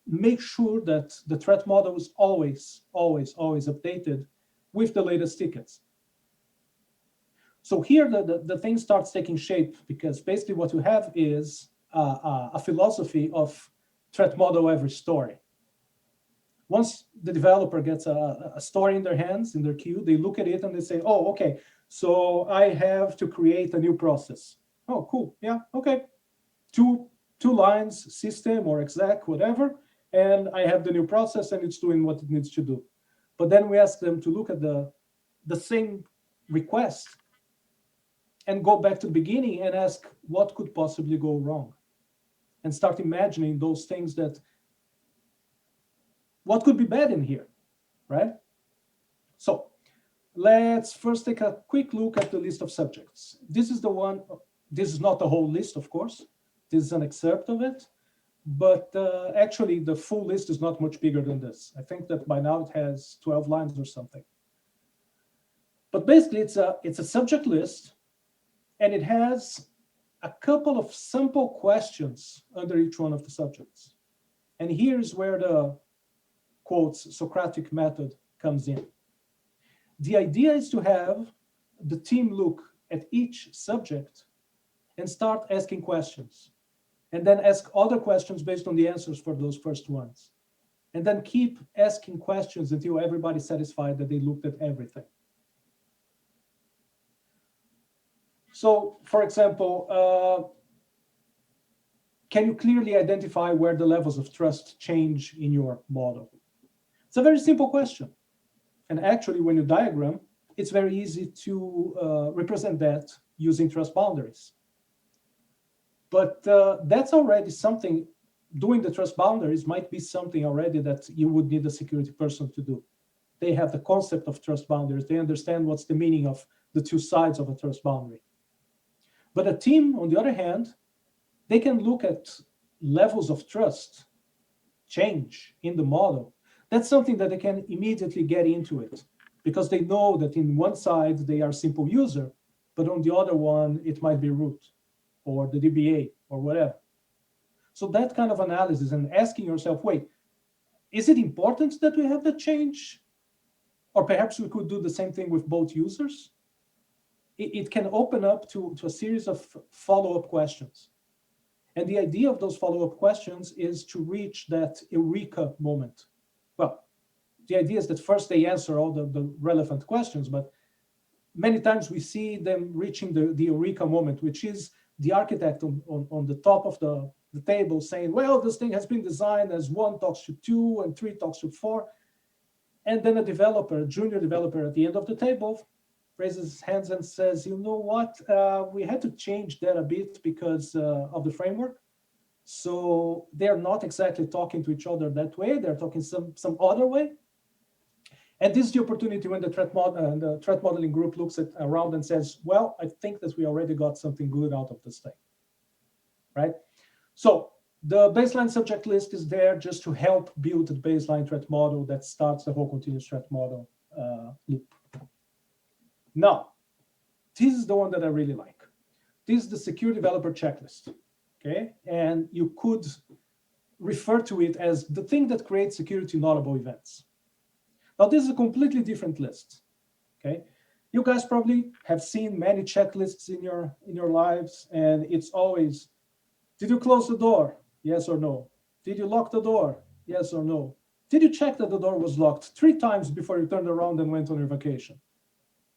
make sure that the threat model is always updated with the latest tickets. So here the thing starts taking shape, because basically what you have is a philosophy of threat model every story. Once the developer gets a story in their hands, in their queue, they look at it and they say, oh, okay, so I have to create a new process. Oh, cool, yeah, okay. Two lines, system or exec, whatever, and I have the new process and it's doing what it needs to do. But then we ask them to look at the the same request and go back to the beginning and ask what could possibly go wrong, and start imagining those things that what could be bad in here, right? So let's first take a quick look at the list of subjects. This is the one, this is not the whole list, of course. This is an excerpt of it, but actually the full list is not much bigger than this. I think that by now it has 12 lines or something. But basically it's a subject list, and it has a couple of simple questions under each one of the subjects. And here's where the, quotes, Socratic method comes in. The idea is to have the team look at each subject and start asking questions, and then ask other questions based on the answers for those first ones. And then keep asking questions until everybody's satisfied that they looked at everything. So, for example, can you clearly identify where the levels of trust change in your model? It's a very simple question. And actually, when you diagram, it's very easy to represent that using trust boundaries. But that's already something, doing the trust boundaries might be something already that you would need a security person to do. They have the concept of trust boundaries. They understand what's the meaning of the two sides of a trust boundary. But a team, on the other hand, they can look at levels of trust change in the model. That's something that they can immediately get into it, because they know that in one side they are simple user, but on the other one it might be root or the DBA or whatever. So that kind of analysis and asking yourself, wait, is it important that we have that change? Or perhaps we could do the same thing with both users? It can open up to a series of follow-up questions. And the idea of those follow-up questions is to reach that eureka moment. Well, the idea is that first they answer all the relevant questions, but many times we see them reaching the eureka moment, which is the architect on the top of the table saying, well, this thing has been designed as 1 talks to 2 and 3 talks to 4. And then a developer, a junior developer at the end of the table raises his hands and says, you know what, we had to change that a bit because of the framework. So they're not exactly talking to each other that way. They're talking some other way. And this is the opportunity when the threat modeling group looks around and says, well, I think that we already got something good out of this thing, right? So the baseline subject list is there just to help build the baseline threat model that starts the whole continuous threat model loop. Now, this is the one that I really like. This is the secure developer checklist, okay? And you could refer to it as the thing that creates security nullable events. Now, this is a completely different list, okay? You guys probably have seen many checklists in your lives, and it's always, did you close the door? Yes or no? Did you lock the door? Yes or no? Did you check that the door was locked 3 times before you turned around and went on your vacation?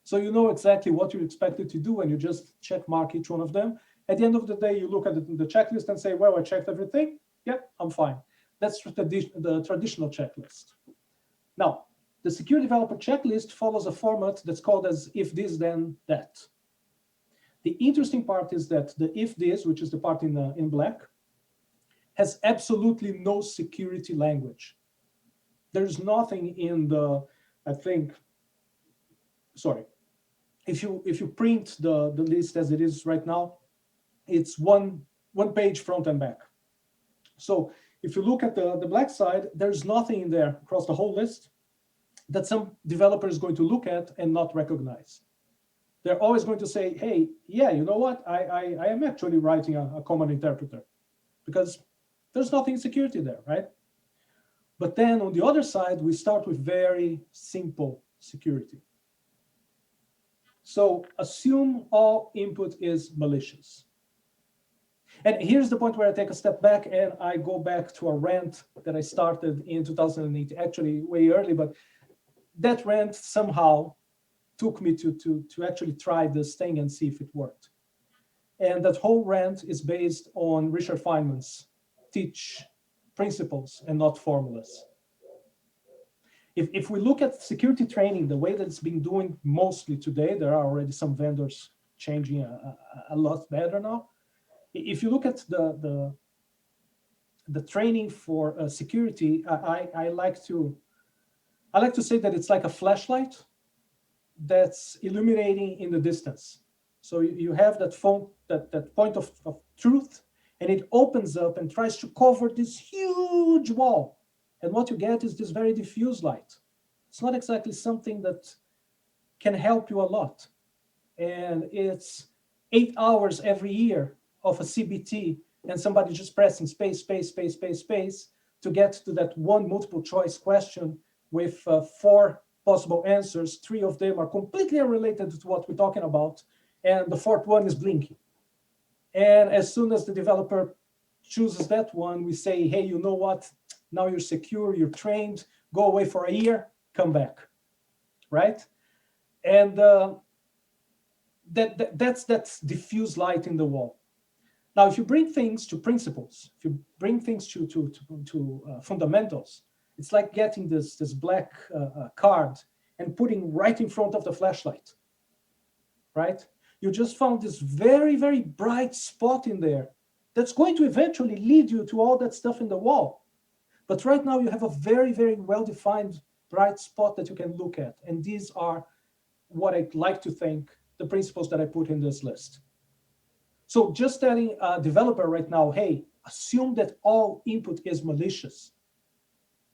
So you know exactly what you're expected to do, and you just check mark each one of them. At the end of the day, you look at the checklist and say, well, I checked everything. Yep, I'm fine. That's the traditional checklist. Now, the secure developer checklist follows a format that's called as if this, then that. The interesting part is that the if this, which is the part in black, has absolutely no security language. There's nothing in the, I think, sorry. If you print the list as it is right now, it's one page front and back. So if you look at the black side, there's nothing in there across the whole list that some developer is going to look at and not recognize. They're always going to say, hey, yeah, you know what? I am actually writing a common interpreter, because there's nothing security there, right? But then on the other side, we start with very simple security. So assume all input is malicious. And here's the point where I take a step back and I go back to a rant that I started in 2008, actually way early, but that rant somehow took me to actually try this thing and see if it worked. And that whole rant is based on Richard Feynman's teach principles and not formulas. If we look at security training, the way that it's been doing mostly today, there are already some vendors changing a lot better now. If you look at the training for security, I like to say that it's like a flashlight that's illuminating in the distance. So you have that point of truth, and it opens up and tries to cover this huge wall. And what you get is this very diffuse light. It's not exactly something that can help you a lot. And it's 8 hours every year of a CBT and somebody just pressing space to get to that one multiple choice question with 4 possible answers. 3 of them are completely unrelated to what we're talking about, and the 4th one is blinking. And as soon as the developer chooses that one, we say, hey, you know what? Now you're secure, you're trained, go away for a year, come back, right? And that's diffuse light in the wall. Now, if you bring things to principles, if you bring things to fundamentals, it's like getting this black card and putting right in front of the flashlight, right? You just found this very, very bright spot in there that's going to eventually lead you to all that stuff in the wall. But right now you have a very, very well-defined bright spot that you can look at. And these are what I like to think the principles that I put in this list. So just telling a developer right now, hey, assume that all input is malicious,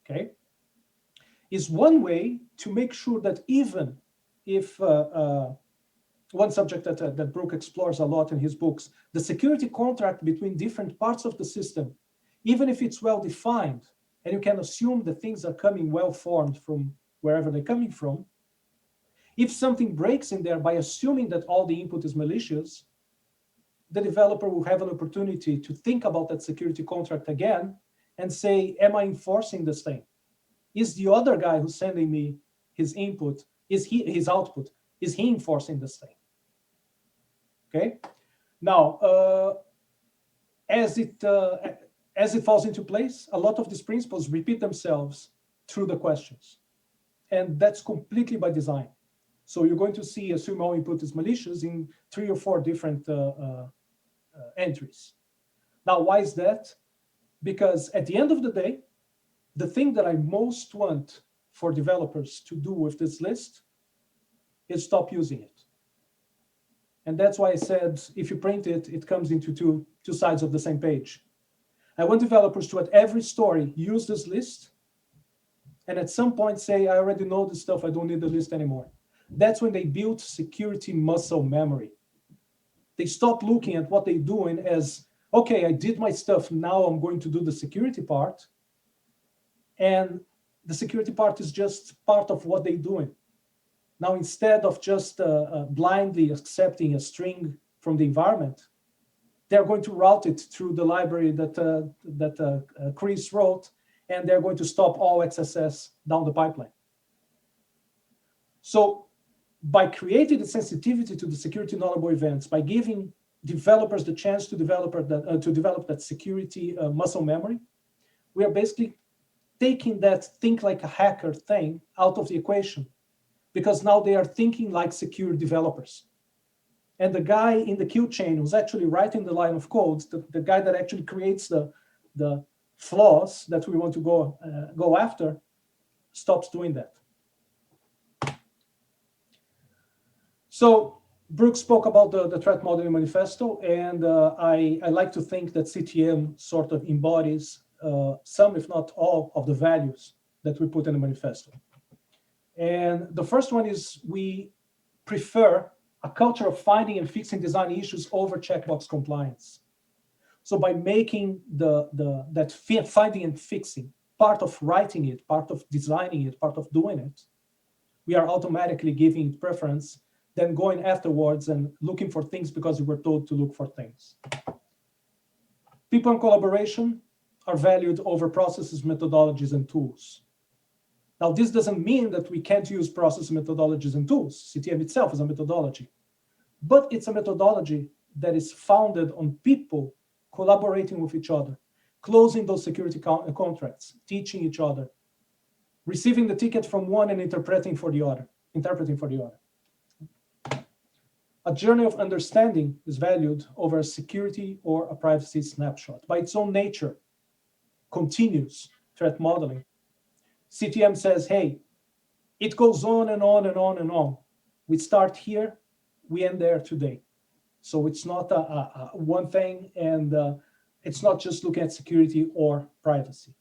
okay, is one way to make sure that even if one subject that Brooke explores a lot in his books, the security contract between different parts of the system, even if it's well-defined, and you can assume that things are coming well-formed from wherever they're coming from, if something breaks in there by assuming that all the input is malicious, the developer will have an opportunity to think about that security contract again and say, am I enforcing this thing? Is the other guy who's sending me his input, his output, is he enforcing this thing? Okay. Now, as it falls into place, a lot of these principles repeat themselves through the questions, and that's completely by design. So you're going to see assume all input is malicious in 3 or 4 different entries. Now, why is that? Because at the end of the day, the thing that I most want for developers to do with this list is stop using it. And that's why I said, if you print it, it comes into two sides of the same page. I want developers to, at every story, use this list, and at some point say, I already know this stuff, I don't need the list anymore. That's when they build security muscle memory. They stop looking at what they're doing as, okay, I did my stuff, now I'm going to do the security part. And the security part is just part of what they're doing. Now, instead of just blindly accepting a string from the environment, they're going to route it through the library that Chris wrote, and they're going to stop all XSS down the pipeline. So by creating the sensitivity to the security nullable events, by giving developers the chance to develop that security muscle memory, we are basically taking that think like a hacker thing out of the equation, because now they are thinking like secure developers. And the guy in the kill chain who's actually writing the line of code, the guy that actually creates the flaws that we want to go after, stops doing that. So Brooke spoke about the threat modeling manifesto, and I like to think that CTM sort of embodies some, if not all, of the values that we put in the manifesto. And the first one is we prefer a culture of finding and fixing design issues over checkbox compliance. So by making that finding and fixing part of writing it, part of designing it, part of doing it, we are automatically giving it preference than going afterwards and looking for things because we were told to look for things. People and collaboration are valued over processes, methodologies, and tools. Now, this doesn't mean that we can't use process methodologies and tools. CTM itself is a methodology, but it's a methodology that is founded on people collaborating with each other, closing those security contracts, teaching each other, receiving the ticket from one and interpreting for the other. A journey of understanding is valued over a security or a privacy snapshot. By its own nature, continuous threat modeling. CTM says, hey, it goes on and on and on and on. We start here, we end there today. So it's not a one thing, and it's not just looking at security or privacy.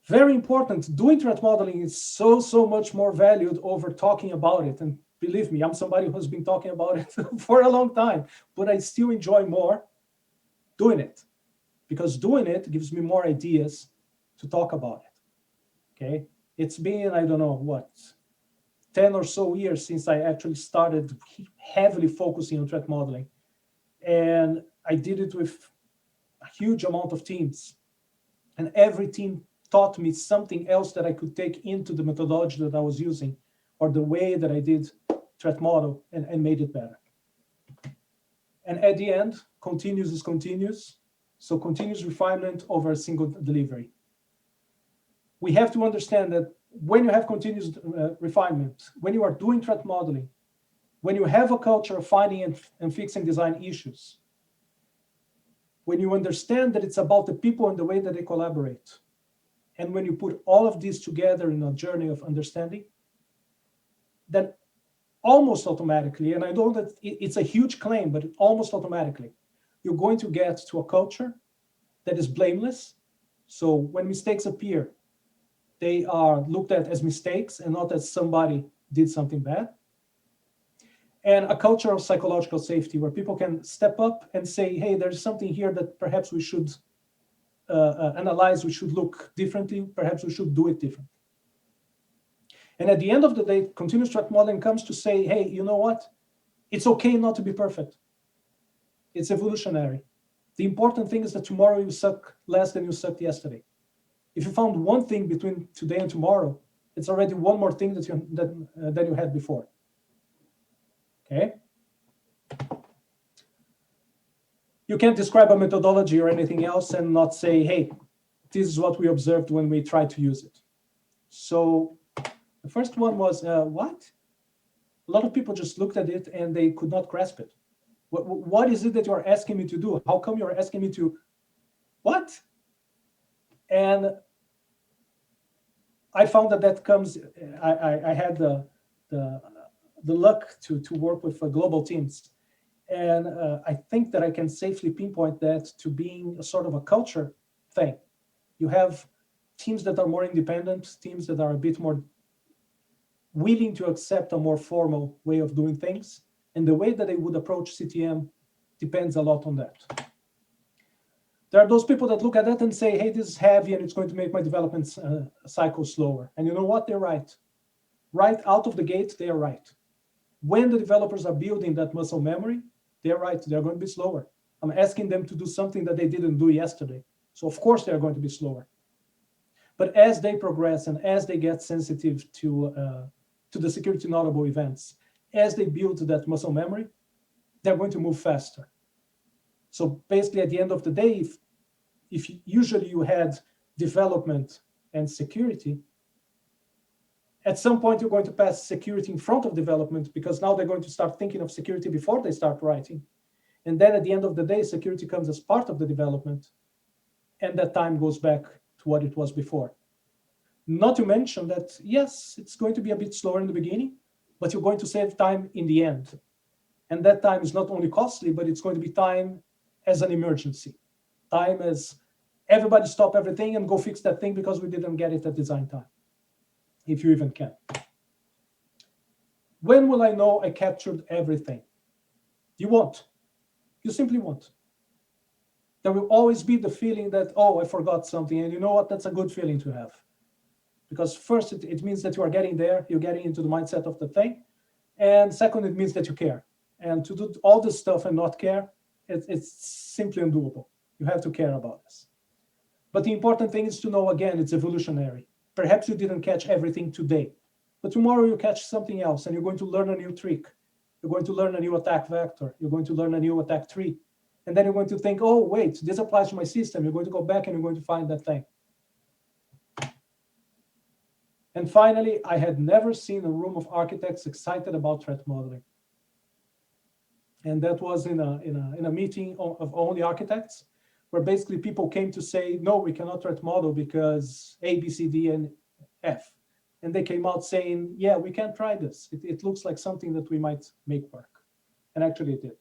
Very important, doing threat modeling is so much more valued over talking about it. And believe me, I'm somebody who's been talking about it for a long time, but I still enjoy more doing it, because doing it gives me more ideas to talk about it, okay? It's been, I don't know, what, 10 or so years since I actually started heavily focusing on threat modeling. And I did it with a huge amount of teams. And every team taught me something else that I could take into the methodology that I was using, or the way that I did threat model, and made it better. And at the end, continuous is continuous. So continuous refinement over a single delivery. We have to understand that when you have continuous refinement, when you are doing threat modeling, when you have a culture of finding and fixing design issues, when you understand that it's about the people and the way that they collaborate, and when you put all of these together in a journey of understanding, then almost automatically, and I know that it's a huge claim, but almost automatically, you're going to get to a culture that is blameless. So when mistakes appear, they are looked at as mistakes and not as somebody did something bad. And a culture of psychological safety where people can step up and say, hey, there's something here that perhaps we should analyze, we should look differently, perhaps we should do it differently. And at the end of the day, continuous threat modeling comes to say, hey, you know what? It's okay not to be perfect. It's evolutionary. The important thing is that tomorrow you suck less than you sucked yesterday. If you found one thing between today and tomorrow, it's already one more thing that you had before. Okay? You can't describe a methodology or anything else and not say, hey, this is what we observed when we tried to use it. So the first one was, what? A lot of people just looked at it and they could not grasp it. What is it that you're asking me to do? How come you're asking me to, what? And I found that comes, I had the luck to work with global teams. And I think that I can safely pinpoint that to being a sort of a culture thing. You have teams that are more independent, teams that are a bit more willing to accept a more formal way of doing things. And the way that they would approach CTM depends a lot on that. There are those people that look at that and say, hey, this is heavy and it's going to make my development cycle slower. And you know what? They're right. Right out of the gate, they are right. When the developers are building that muscle memory, they're right. They're going to be slower. I'm asking them to do something that they didn't do yesterday. So of course they're going to be slower. But as they progress and as they get sensitive to the security notable events, as they build that muscle memory, they're going to move faster. So basically, at the end of the day, if usually you had development and security, at some point you're going to pass security in front of development, because now they're going to start thinking of security before they start writing. And then at the end of the day, security comes as part of the development, and that time goes back to what it was before. Not to mention that, yes, it's going to be a bit slower in the beginning, but you're going to save time in the end. And that time is not only costly, but it's going to be time as an emergency. Time as everybody stop everything and go fix that thing because we didn't get it at design time, if you even can. When will I know I captured everything? You won't. You simply won't. There will always be the feeling that, oh, I forgot something. And you know what? That's a good feeling to have. Because first, it means that you are getting there. You're getting into the mindset of the thing. And second, it means that you care. And to do all this stuff and not care, it's simply undoable. You have to care about this. But the important thing is to know, again, it's evolutionary. Perhaps you didn't catch everything today, but tomorrow you catch something else and you're going to learn a new trick. You're going to learn a new attack vector. You're going to learn a new attack tree. And then you're going to think, oh, wait, this applies to my system. You're going to go back and you're going to find that thing. And finally, I had never seen a room of architects excited about threat modeling. And that was in a meeting of only architects, where basically people came to say, no, we cannot threat model because A, B, C, D, and F. And they came out saying, yeah, we can try this. It looks like something that we might make work. And actually it did.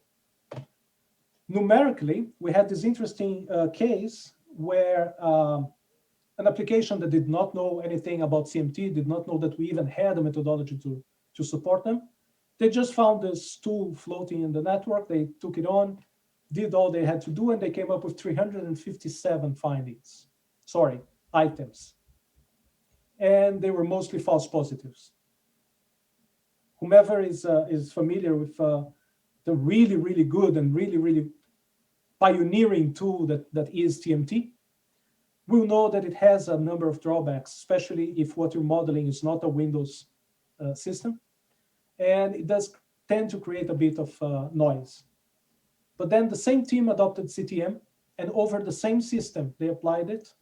Numerically, we had this interesting case where an application that did not know anything about CMT, did not know that we even had a methodology to support them. They just found this tool floating in the network. They took it on, did all they had to do, and they came up with 357 findings. Sorry, items. And they were mostly false positives. Whomever is familiar with the really, really good and really, really pioneering tool that is TMT, will know that it has a number of drawbacks, especially if what you're modeling is not a Windows system. And it does tend to create a bit of noise. But then the same team adopted CTM, and over the same system, they applied it,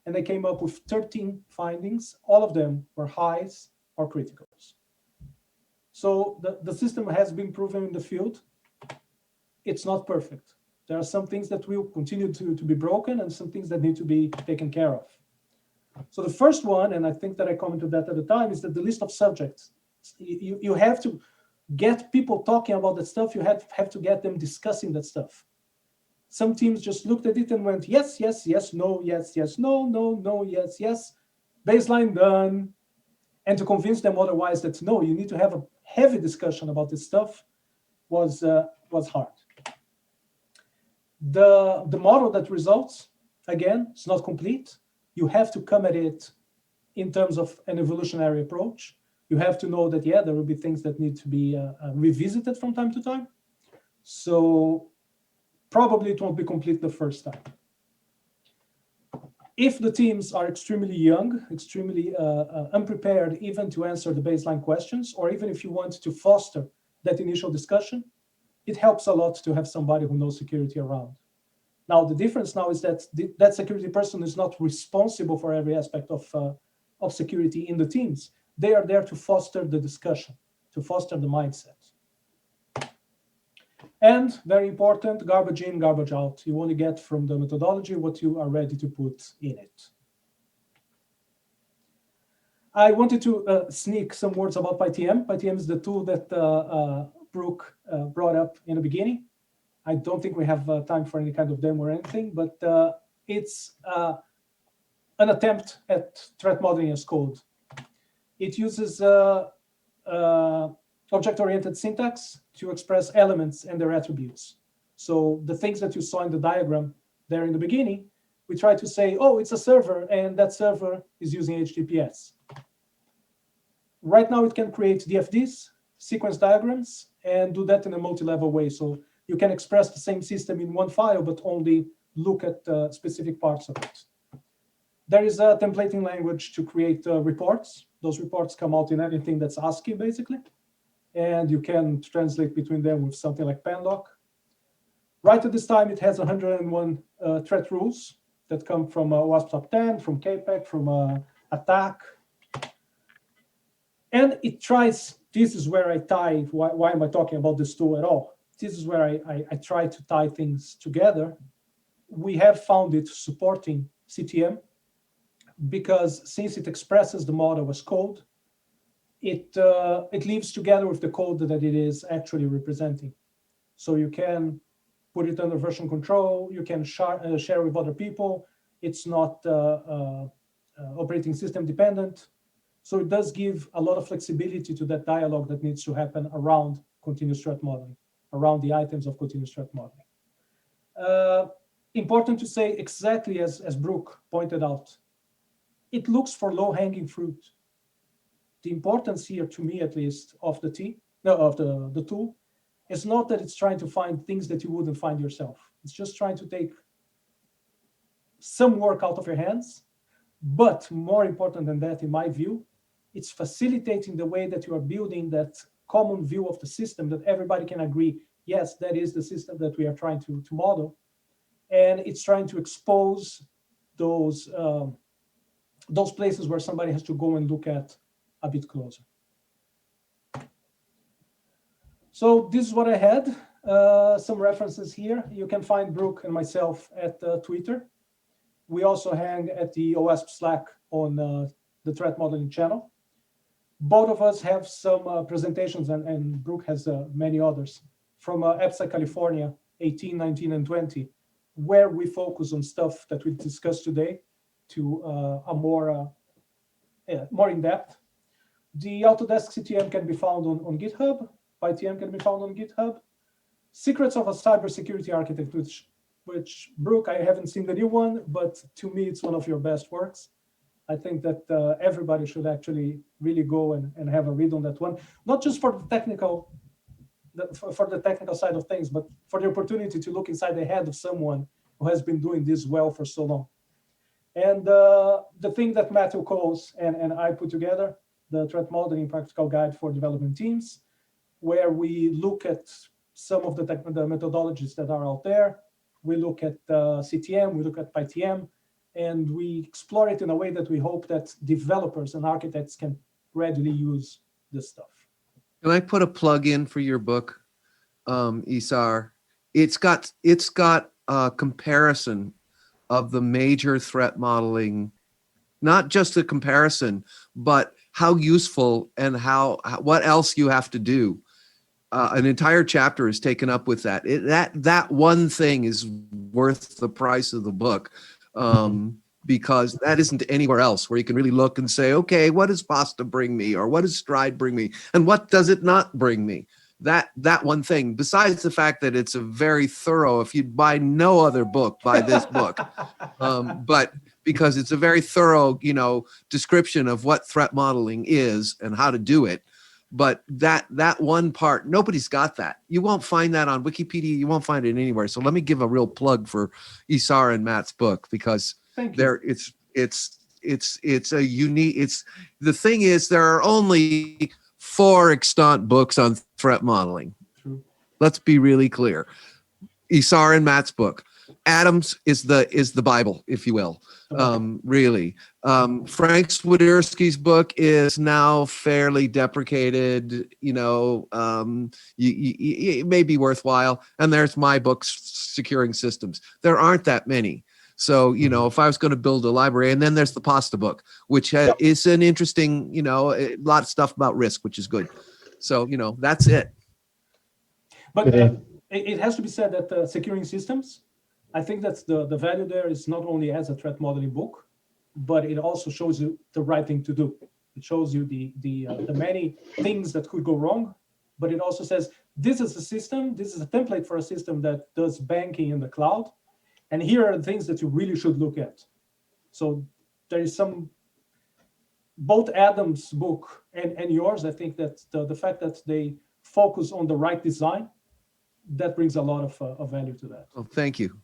and they came up with 13 findings. All of them were highs or criticals. So the system has been proven in the field. It's not perfect. There are some things that will continue to be broken and some things that need to be taken care of. So the first one, and I think that I commented that at the time, is that the list of subjects. You have to get people talking about that stuff. You have to get them discussing that stuff. Some teams just looked at it and went, yes, yes, yes, no, yes, yes, no, no, no, yes, yes. Baseline done. And to convince them otherwise that, no, you need to have a heavy discussion about this stuff was hard. The model that results, again, it's not complete. You have to come at it in terms of an evolutionary approach. You have to know that, yeah, there will be things that need to be revisited from time to time. So probably it won't be complete the first time. If the teams are extremely young, extremely unprepared even to answer the baseline questions, or even if you want to foster that initial discussion, it helps a lot to have somebody who knows security around. Now, the difference now is that that security person is not responsible for every aspect of security in the teams. They are there to foster the discussion, to foster the mindset. And very important, garbage in, garbage out. You only get from the methodology what you are ready to put in it. I wanted to sneak some words about PyTM. PyTM is the tool that Brooke brought up in the beginning. I don't think we have time for any kind of demo or anything, but it's an attempt at threat modeling as code. It uses object-oriented syntax to express elements and their attributes. So the things that you saw in the diagram there in the beginning, we try to say, oh, it's a server, and that server is using HTTPS. Right now, it can create DFDs, sequence diagrams, and do that in a multi-level way. So you can express the same system in one file, but only look at specific parts of it. There is a templating language to create reports. Those reports come out in anything that's ASCII, basically. And you can translate between them with something like pandoc. Right at this time, it has 101 threat rules that come from WASP Top 10, from KPEC, from Attack. And it tries, this is where I tie, why am I talking about this tool at all? This is where I try to tie things together. We have found it supporting CTM because since it expresses the model as code, it lives together with the code that it is actually representing. So you can put it under version control, you can share with other people. It's not operating system dependent. So it does give a lot of flexibility to that dialogue that needs to happen around continuous threat modeling, around the items of continuous threat modeling. Important to say, exactly as Brooke pointed out, it looks for low-hanging fruit. The importance here, to me at least, of the tool is not that it's trying to find things that you wouldn't find yourself. It's just trying to take some work out of your hands. But more important than that, in my view, it's facilitating the way that you are building that common view of the system that everybody can agree, yes, that is the system that we are trying to model. And it's trying to expose those those places where somebody has to go and look at a bit closer. So this is what I had. Some references here. You can find Brooke and myself at Twitter. We also hang at the OWASP Slack on the threat modeling channel. Both of us have some presentations, and Brooke has many others, from EPSA California 18, 19, and 20, where we focus on stuff that we discussed today to a more in-depth. The Autodesk CTM can be found on GitHub. PyTM can be found on GitHub. Secrets of a Cybersecurity Architect, which Brooke, I haven't seen the new one, but to me, it's one of your best works. I think that everybody should actually really go and have a read on that one, not just for the technical side of things, but for the opportunity to look inside the head of someone who has been doing this well for so long. And the thing that Matthew Coles and I put together, the Threat Modeling Practical Guide for Development Teams, where we look at some of the methodologies that are out there. We look at CTM, we look at PyTM, and we explore it in a way that we hope that developers and architects can readily use this stuff. Can I put a plug in for your book, Isar? It's got a comparison of the major threat modeling, not just a comparison, but how useful and what else you have to do. An entire chapter is taken up with that. That one thing is worth the price of the book, because that isn't anywhere else where you can really look and say, okay, what does Pasta bring me, or what does Stride bring me, and what does it not bring me? That one thing. Besides the fact that it's a very thorough. If you buy no other book, buy this book, but because it's a very thorough, description of what threat modeling is and how to do it. But that one part, nobody's got that. You won't find that on Wikipedia. You won't find it anywhere. So let me give a real plug for Isar and Matt's book, because it's a unique. The thing is, there are only 4 extant books on threat modeling. True. Let's be really clear. Isar and Matt's book. Adams is the Bible, if you will. Really. Frank Swiderski's book is now fairly deprecated. It may be worthwhile. And there's my book, Securing Systems. There aren't that many. So, if I was going to build a library, and then there's the Pasta book, which is an interesting, a lot of stuff about risk, which is good. So, that's it. But it has to be said that Securing Systems, I think that the value there is not only as a threat modeling book, but it also shows you the right thing to do. It shows you the many things that could go wrong, but it also says, this is a system, this is a template for a system that does banking in the cloud, and here are the things that you really should look at. So there is both Adam's book and yours, I think that the fact that they focus on the right design, that brings a lot of value to that. Well, thank you.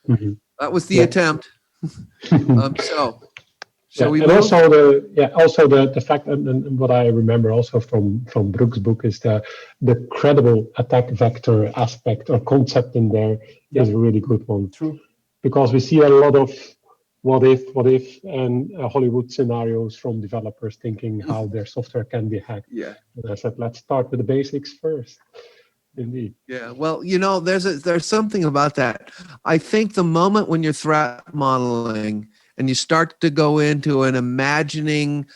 Mm-hmm. That was the attempt. So we and also the fact, and what I remember also from Brooke's book is the credible attack vector aspect or concept in there is a really good one. True. Because we see a lot of what if, and Hollywood scenarios from developers thinking how their software can be hacked. Yeah. And I said, let's start with the basics first. Indeed. Yeah. Well, there's something about that. I think the moment when you're threat modeling and you start to go into an imagining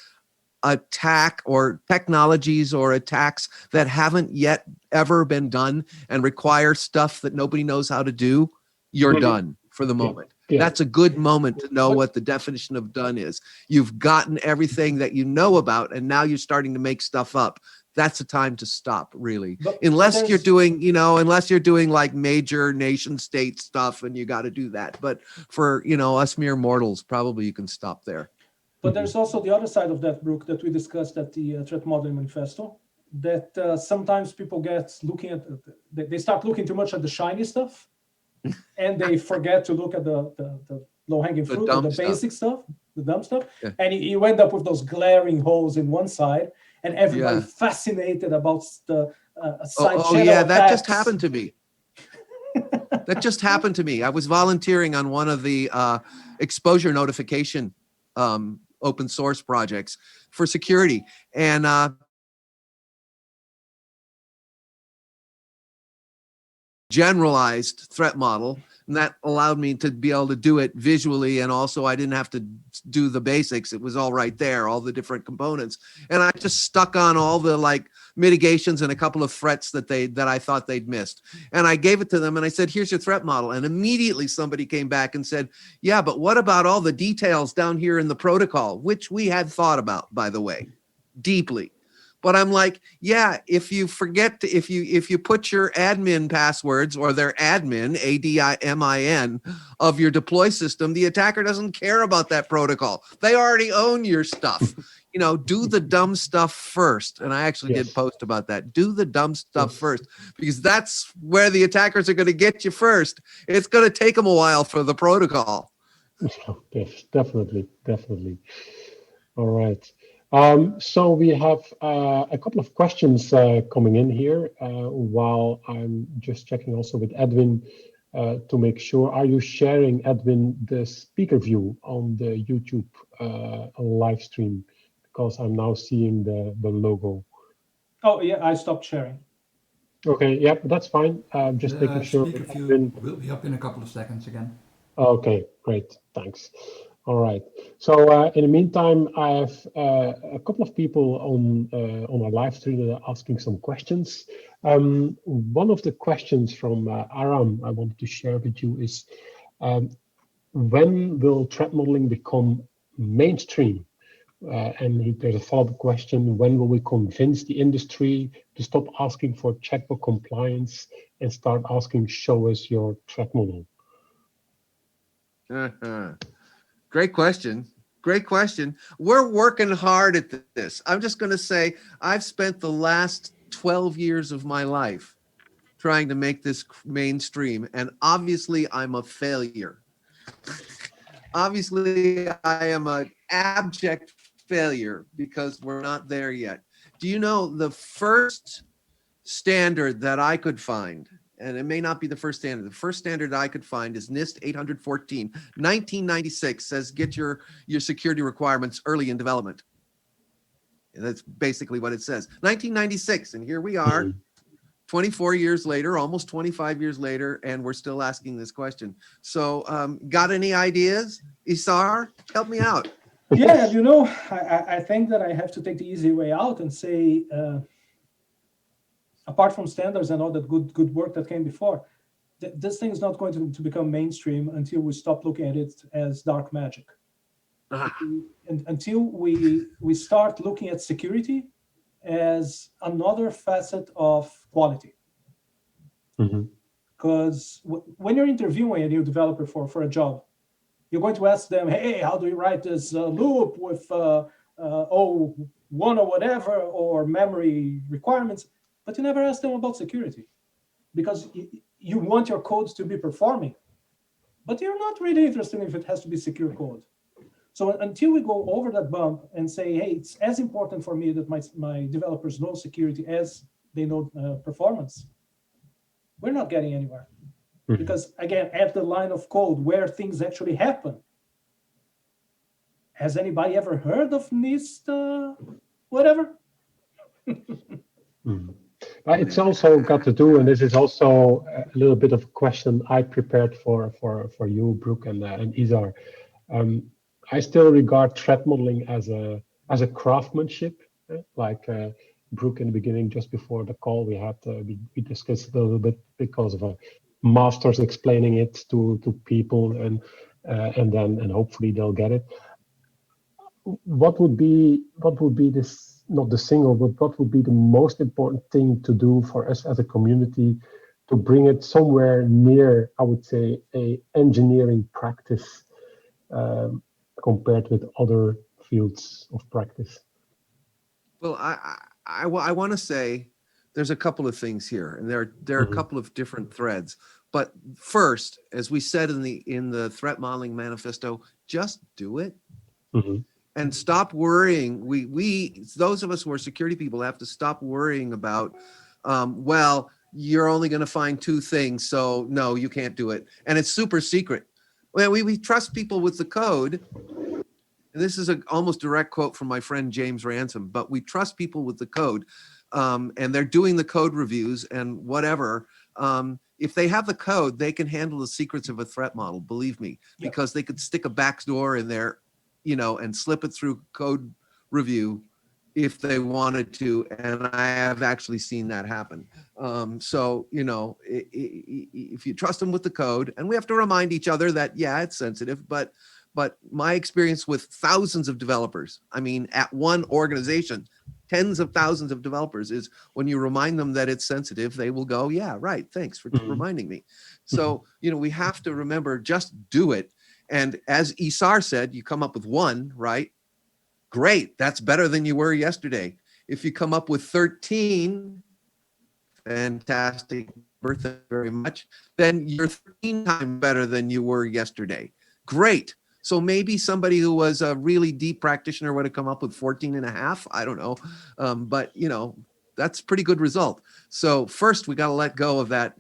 attack or technologies or attacks that haven't yet ever been done and require stuff that nobody knows how to do, you're done for the moment. Yeah. That's a good moment to know what the definition of done is. You've gotten everything that you know about, and now you're starting to make stuff up. That's a time to stop, really. Unless you're doing like major nation state stuff, and you got to do that. But for us mere mortals, probably you can stop there. But there's also the other side of that, Brooke, that we discussed at the Threat Modeling Manifesto, that sometimes people they start looking too much at the shiny stuff, and they forget to look at the low-hanging fruit, the basic stuff, the dumb stuff. Yeah. And you end up with those glaring holes in one side, and everybody fascinated about the side channel attacks. That just happened to me. That just happened to me. I was volunteering on one of the exposure notification open source projects for security. And generalized threat model, and that allowed me to be able to do it visually, and also I didn't have to do the basics. It was all right there, all the different components, and I just stuck on all the like mitigations and a couple of threats that I thought they'd missed, and I gave it to them, and I said, here's your threat model. And immediately somebody came back and said, yeah, but what about all the details down here in the protocol, which we had thought about, by the way, deeply. But I'm like, yeah, if you forget to, if you put your admin passwords or their admin, ADIMIN, of your deploy system, the attacker doesn't care about that protocol. They already own your stuff. You know, do the dumb stuff first. And I actually did post about that. Do the dumb stuff first, because that's where the attackers are going to get you first. It's going to take them a while for the protocol. Yes, definitely. All right. So we have a couple of questions coming in here while I'm just checking also with Edwin to make sure. Are you sharing, Edwin, the speaker view on the YouTube live stream? Because I'm now seeing the logo. Oh, yeah, I stopped sharing. Okay, yep, that's fine. Just making sure. Speaker view Edwin... will be up in a couple of seconds again. Okay, great, thanks. All right. So in the meantime, I have a couple of people on our live stream that are asking some questions. One of the questions from Aram I wanted to share with you is, when will threat modeling become mainstream? And there's a follow-up question: when will we convince the industry to stop asking for checkbook compliance and start asking, show us your threat model? Great question. Great question. We're working hard at this. I'm just going to say I've spent the last 12 years of my life trying to make this mainstream, and obviously I'm a failure. Obviously I am an abject failure because we're not there yet. Do you know the first standard that I could find, and it may not be the first standard I could find is NIST 814, 1996, says get your security requirements early in development. And that's basically what it says. 1996, and here we are, 24 years later, almost 25 years later, and we're still asking this question. So got any ideas? Isar, help me out. Yeah, you know, I think that I have to take the easy way out and say, apart from standards and all that good work that came before, this thing is not going to become mainstream until we stop looking at it as dark magic. And until we start looking at security as another facet of quality. Because when you're interviewing a new developer for a job, you're going to ask them, hey, how do you write this loop with one or whatever, or memory requirements? But you never ask them about security, because you want your codes to be performing, but you're not really interested if it has to be secure code. So until we go over that bump and say, hey, it's as important for me that my developers know security as they know performance, we're not getting anywhere. Because again, at the line of code where things actually happen, has anybody ever heard of NIST whatever? It's also got to do, and this is also a little bit of a question I prepared for you, Brooke and Isar. I still regard threat modeling as a craftsmanship, like Brooke in the beginning, just before the call, we discussed a little bit because of masters explaining it to people, and hopefully they'll get it. What would be this, not the single, but what would be the most important thing to do for us as a community to bring it somewhere near, I would say, a engineering practice compared with other fields of practice? Well, I want to say there's a couple of things here, and there are a couple of different threads. But first, as we said in the threat modeling manifesto, just do it. And stop worrying. We those of us who are security people have to stop worrying about, well, you're only going to find two things, so no, you can't do it, and it's super secret. Well, we trust people with the code, and this is an almost direct quote from my friend James Ransom, but we trust people with the code, and they're doing the code reviews and whatever. If they have the code, they can handle the secrets of a threat model, believe me, because they could stick a backdoor in there, and slip it through code review if they wanted to. And I have actually seen that happen. So, if you trust them with the code, and we have to remind each other that, yeah, it's sensitive, but my experience with thousands of developers, I mean, at one organization, tens of thousands of developers, is when you remind them that it's sensitive, they will go, yeah, right, thanks for reminding me. So, we have to remember, just do it. And as Isar said, you come up with one, right? Great, that's better than you were yesterday. If you come up with 13, fantastic, birthday very much, then you're 13 times better than you were yesterday. Great. So maybe somebody who was a really deep practitioner would have come up with 14 and a half. I don't know. But, that's a pretty good result. So first we got to let go of that,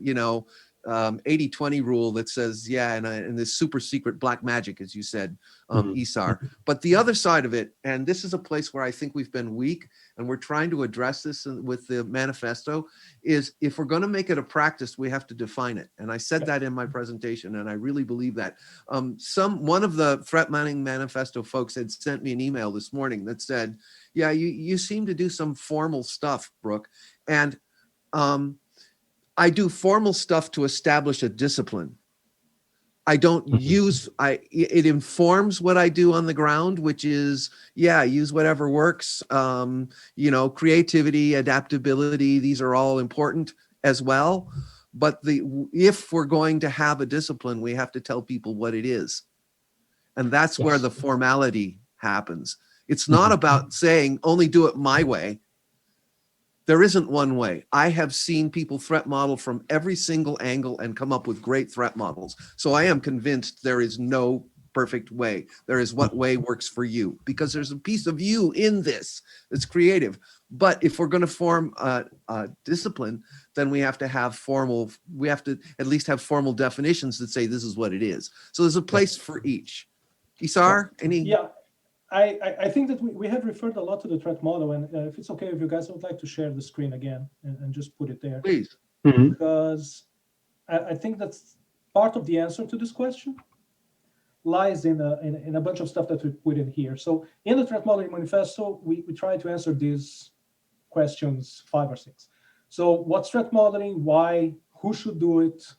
80-20 rule that says, and this super secret black magic, as you said, Isar. But the other side of it, and this is a place where I think we've been weak, and we're trying to address this with the manifesto, is if we're going to make it a practice, we have to define it. And I said that in my presentation, and I really believe that. One of the threat mining manifesto folks had sent me an email this morning that said, yeah, you seem to do some formal stuff, Brooke. And I do formal stuff to establish a discipline. I don't it informs what I do on the ground, which is, use whatever works. Creativity, adaptability, these are all important as well. But if we're going to have a discipline, we have to tell people what it is. And that's where the formality happens. It's not about saying, only do it my way. There isn't one way. I have seen people threat model from every single angle and come up with great threat models. So I am convinced there is no perfect way. There is what way works for you, because there's a piece of you in this that's creative. But if we're going to form a discipline, then we have to at least have formal definitions that say this is what it is. So there's a place for each. Isar, any? Yeah. I think that we have referred a lot to the threat model, and if it's okay with you guys, I would like to share the screen again and just put it there. Please. Because I think that's part of the answer to this question lies in a bunch of stuff that we put in here. So in the threat modeling manifesto, we try to answer these questions 5 or 6. So what's threat modeling? Why? Who should do it?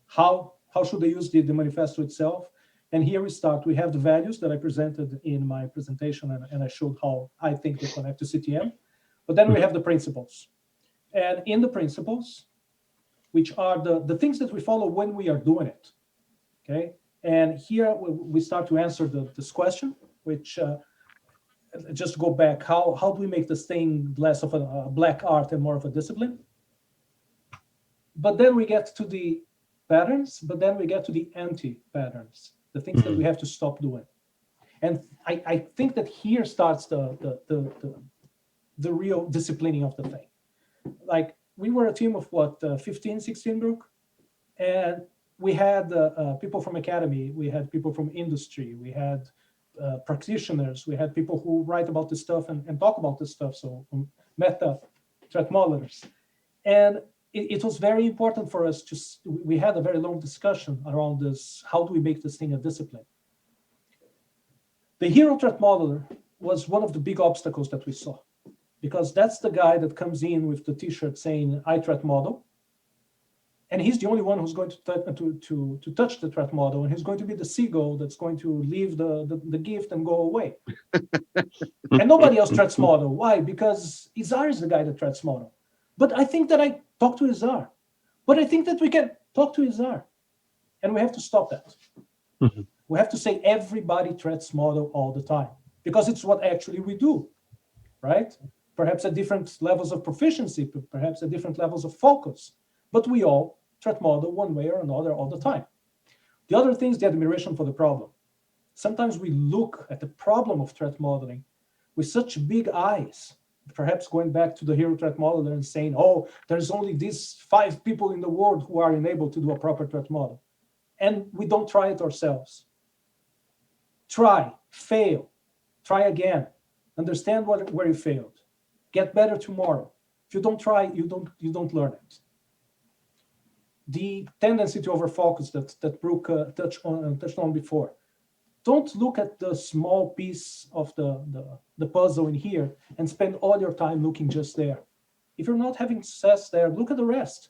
How should they use the manifesto itself? And here we start. We have the values that I presented in my presentation, and I showed how I think they connect to CTM. But then we have the principles. And in the principles, which are the things that we follow when we are doing it, okay? And here we start to answer this question, which just to go back, how do we make this thing less of a black art and more of a discipline? But then we get to the patterns, but then we get to the anti-patterns, the things that we have to stop doing. And I think that here starts the real disciplining of the thing. Like, we were a team of 15, 16, Brooke? And we had people from academy, we had people from industry, we had practitioners, we had people who write about this stuff and talk about this stuff, so meta threat modelers. And it was very important for us we had a very long discussion around this, how do we make this thing a discipline? The hero threat modeler was one of the big obstacles that we saw, because that's the guy that comes in with the t-shirt saying, I threat model, and he's the only one who's going to touch the threat model, and he's going to be the seagull that's going to leave the gift and go away. And nobody else threats model. Why? Because Isar is the guy that threats model. But I think that I talk to Isar. But I think that we can talk to Isar. And we have to stop that. We have to say everybody threats model all the time, because it's what actually we do, right? Perhaps at different levels of proficiency, perhaps at different levels of focus, but we all threat model one way or another all the time. The other thing is the admiration for the problem. Sometimes we look at the problem of threat modeling with such big eyes, perhaps going back to the hero threat modeler and saying, oh, there's only these 5 people in the world who are enabled to do a proper threat model. And we don't try it ourselves. Try, fail, Try again. Understand where you failed. Get better tomorrow. If you don't try, you don't learn it. The tendency to overfocus that Brooke touched on before. Don't look at the small piece of the puzzle in here and spend all your time looking just there. If you're not having success there, look at the rest.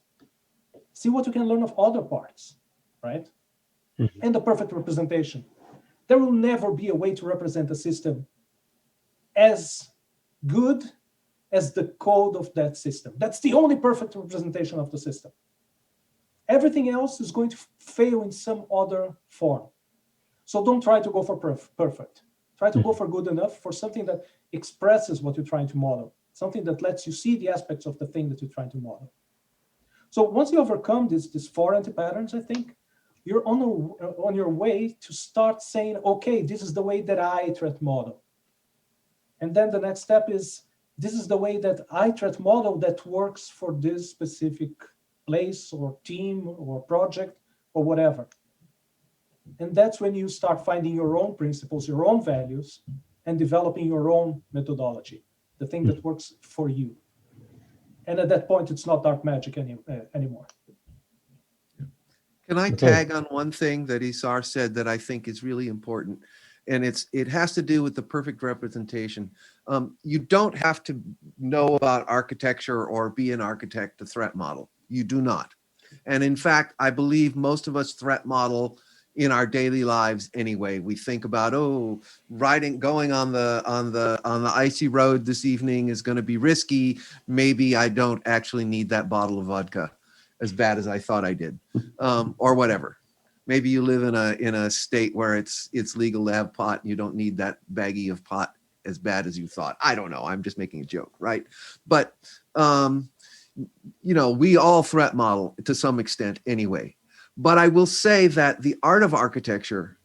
See what you can learn of other parts, right? Mm-hmm. And the perfect representation. There will never be a way to represent a system as good as the code of that system. That's the only perfect representation of the system. Everything else is going to fail in some other form. So don't try to go for perfect. Try to go for good enough, for something that expresses what you're trying to model, something that lets you see the aspects of the thing that you're trying to model. So once you overcome these 4 anti-patterns, I think, you're on your way to start saying, okay, this is the way that I threat model. And then the next step is, this is the way that I threat model that works for this specific place or team or project or whatever. And that's when you start finding your own principles, your own values, and developing your own methodology, the thing that works for you. And at that point, it's not dark magic anymore. Can I tag on one thing that Isar said that I think is really important? And it has to do with the perfect representation. You don't have to know about architecture or be an architect to threat model. You do not. And in fact, I believe most of us threat model in our daily lives anyway. We think about, going on the icy road this evening is going to be risky. Maybe I don't actually need that bottle of vodka as bad as I thought I did, or whatever. Maybe you live in a state where it's legal to have pot and you don't need that baggie of pot as bad as you thought. I don't know. I'm just making a joke, right? But we all threat model to some extent anyway. But I will say that the art of architecture,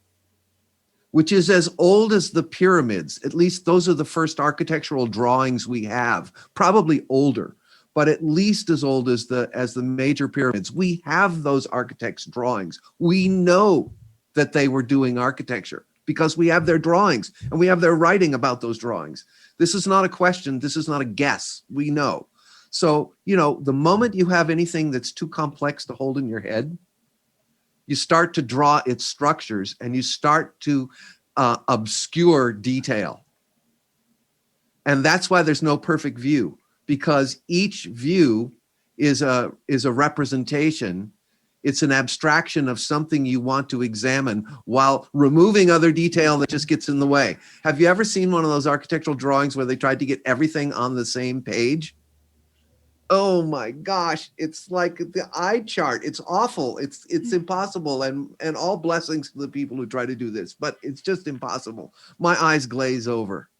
which is as old as the pyramids, at least those are the first architectural drawings we have, probably older, but at least as old as the major pyramids. We have those architects' drawings. We know that they were doing architecture because we have their drawings and we have their writing about those drawings. This is not a question. This is not a guess. We know. So, the moment you have anything that's too complex to hold in your head, you start to draw its structures and you start to obscure detail. And that's why there's no perfect view, because each view is a representation. It's an abstraction of something you want to examine while removing other detail that just gets in the way. Have you ever seen one of those architectural drawings where they tried to get everything on the same page? Oh my gosh, it's like the eye chart. It's awful. It's impossible. And all blessings to the people who try to do this, but it's just impossible. My eyes glaze over.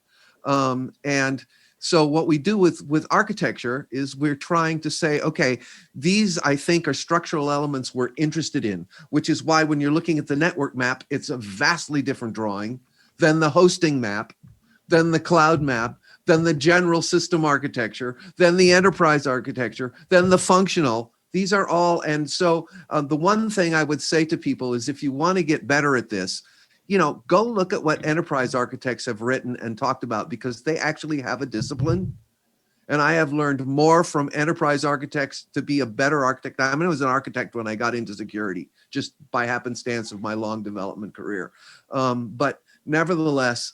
And so what we do with architecture is we're trying to say, okay, these I think are structural elements we're interested in, which is why when you're looking at the network map, it's a vastly different drawing than the hosting map, than the cloud map, then the general system architecture, then the enterprise architecture, then the functional. These are all, and so the one thing I would say to people is if you want to get better at this, go look at what enterprise architects have written and talked about, because they actually have a discipline. And I have learned more from enterprise architects to be a better architect. I was an architect when I got into security, just by happenstance of my long development career. But nevertheless,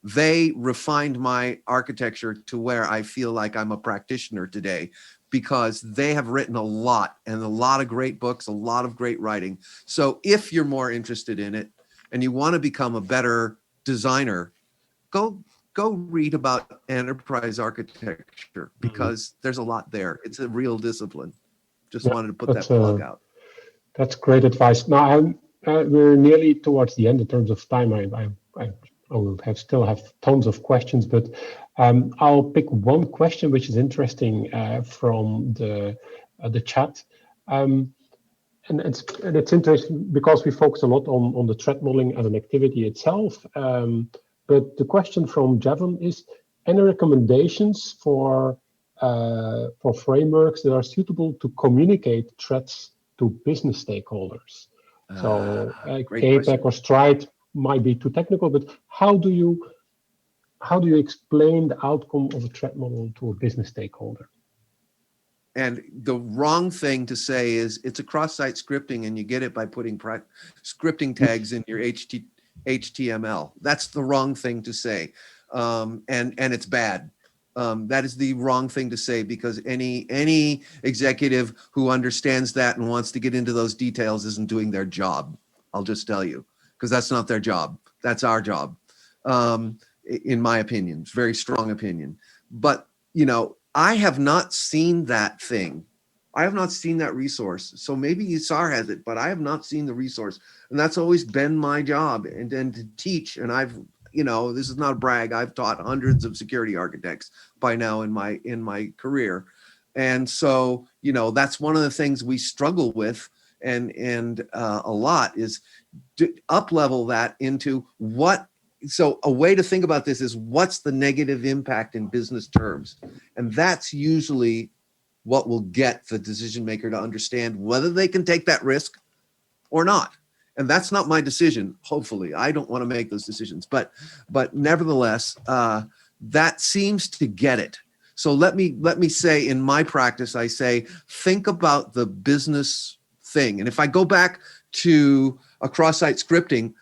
they refined my architecture to where I feel like I'm a practitioner today, because they have written a lot and a lot of great books, a lot of great writing. So if you're more interested in it and you want to become a better designer, go read about enterprise architecture, because there's a lot there. It's a real discipline. Just wanted to put that plug out. That's great advice. Now we're nearly towards the end in terms of time. I will still have tons of questions, but I'll pick one question which is interesting from the chat. And it's interesting because we focus a lot on the threat modeling as an activity itself. But the question from Javon is, any recommendations for frameworks that are suitable to communicate threats to business stakeholders? So APEC or Stride might be too technical, but how do you how do you explain the outcome of a threat model to a business stakeholder? And the wrong thing to say is it's a cross-site scripting and you get it by putting scripting tags in your HTML. That's the wrong thing to say. And it's bad. That is the wrong thing to say, because any executive who understands that and wants to get into those details isn't doing their job. I'll just tell you, because that's not their job. That's our job. In my opinion, it's a very strong opinion. But, you know, I have not seen that thing. I have not seen that resource. So maybe Isar has it, but I have not seen the resource. And that's always been my job, and to teach. And I've, you know, this is not a brag. I've taught hundreds of security architects by now in my career. And so, you know, that's one of the things we struggle with and a lot is to up level that into what. So a way to think about this is, what's the negative impact in business terms? And that's usually what will get the decision maker to understand whether they can take that risk or not. And that's not my decision. Hopefully, I don't want to make those decisions, but nevertheless, that seems to get it. So let me say, in my practice, I say, think about the business thing. And if I go back to a cross-site scripting,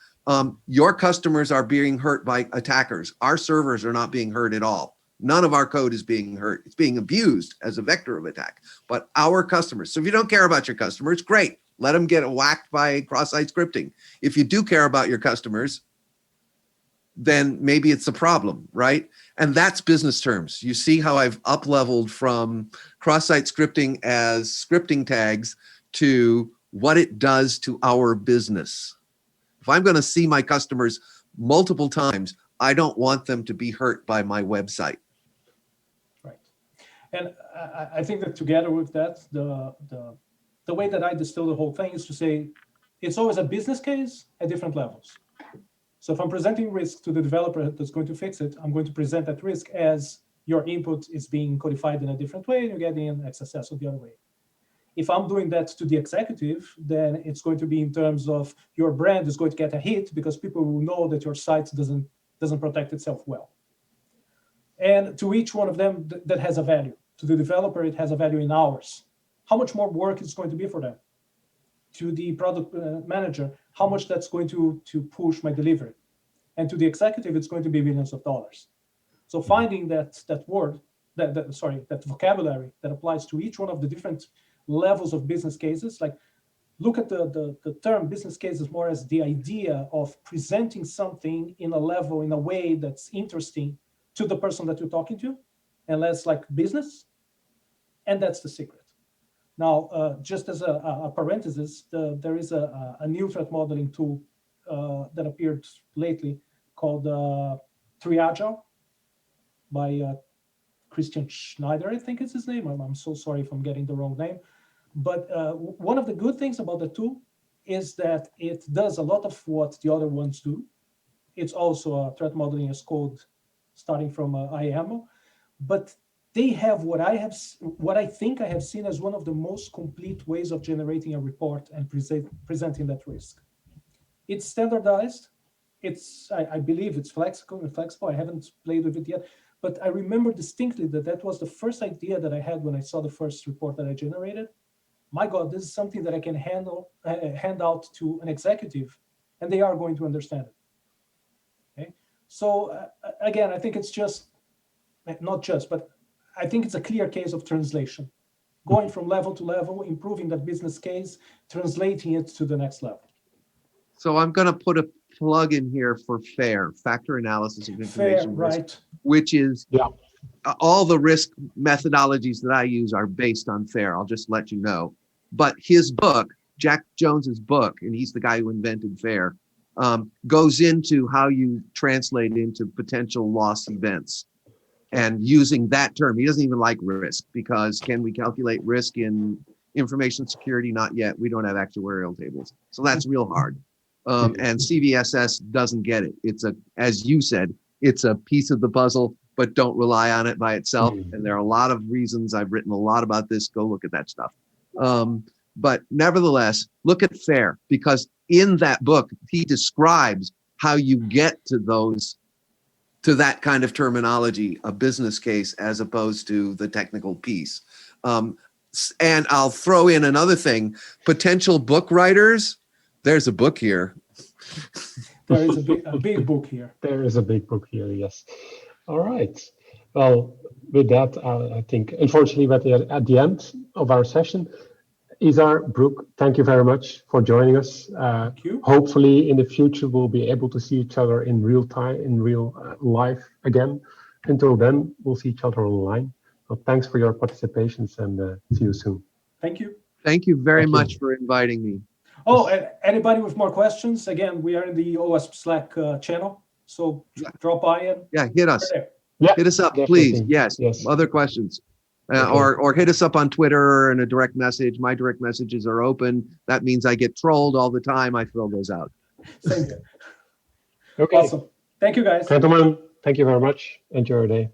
your customers are being hurt by attackers. Our servers are not being hurt at all. None of our code is being hurt. It's being abused as a vector of attack. But our customers, so if you don't care about your customers, great. Let them get whacked by cross-site scripting. If you do care about your customers, then maybe it's a problem, right? And that's business terms. You see how I've up-leveled from cross-site scripting as scripting tags to what it does to our business. If I'm going to see my customers multiple times, I don't want them to be hurt by my website. Right. And I think that together with that, the way that I distill the whole thing is to say, it's always a business case at different levels. So if I'm presenting risk to the developer that's going to fix it, I'm going to present that risk as your input is being codified in a different way and you're getting an XSS the other way. If I'm doing that to the executive, then it's going to be in terms of your brand is going to get a hit because people will know that your site doesn't protect itself well. And to each one of them, that has a value. To the developer, it has a value in hours. How much more work is going to be for them? To the product manager, how much that's going to push my delivery? And to the executive, it's going to be millions of dollars. So finding that word, that vocabulary that applies to each one of the different levels of business cases, like look at the term business cases more as the idea of presenting something in a level, in a way that's interesting to the person that you're talking to, and less like business. And that's the secret. Now, just as a parenthesis, there is a new threat modeling tool that appeared lately called Agile by Christian Schneider, I think is his name. I'm so sorry if I'm getting the wrong name. But one of the good things about the tool is that it does a lot of what the other ones do. It's also a threat modeling as code starting from IAML, but they have what I think I have seen as one of the most complete ways of generating a report and presenting that risk. It's standardized. I believe it's flexible. I haven't played with it yet, but I remember distinctly that was the first idea that I had when I saw the first report that I generated. My God, this is something that I can hand out to an executive, and they are going to understand it. Okay, so again, I think it's just not just, but I think it's a clear case of translation, going from level to level, improving that business case, translating it to the next level. So I'm going to put a plug in here for FAIR, Factor Analysis of Information Risk, right? Which is all the risk methodologies that I use are based on FAIR. I'll just let you know. But his book, Jack Jones's book, and he's the guy who invented FAIR, goes into how you translate into potential loss events. And using that term, he doesn't even like risk, because can we calculate risk in information security? Not yet. We don't have actuarial tables. So that's real hard. And CVSS doesn't get it. As you said, it's a piece of the puzzle, but don't rely on it by itself. And there are a lot of reasons. I've written a lot about this. Go look at that stuff. But nevertheless, look at FAIR, because in that book, he describes how you get to those to that kind of terminology, a business case, as opposed to the technical piece. And I'll throw in another thing, potential book writers. There's a book here. There is a big book here. There is a big book here, yes. All right. Well, with that, I think, unfortunately, we're at the end of our session. Isar, Brooke, thank you very much for joining us. Thank you. Hopefully, in the future, we'll be able to see each other in real time, in real life again. Until then, we'll see each other online. So thanks for your participations, and see you soon. Thank you. Thank you very Thank you. much for inviting me. Oh, and anybody with more questions? Again, we are in the OWASP Slack channel, so drop by and Yeah, hit us. we're there. Yeah, Hit us up, definitely. please. Yes. Yes. Other questions. Okay. Or hit us up on Twitter in a direct message. My direct messages are open. That means I get trolled all the time. I throw those out. Same here. Okay. Awesome. Thank you, guys. Gentlemen, thank you very much. Enjoy your day.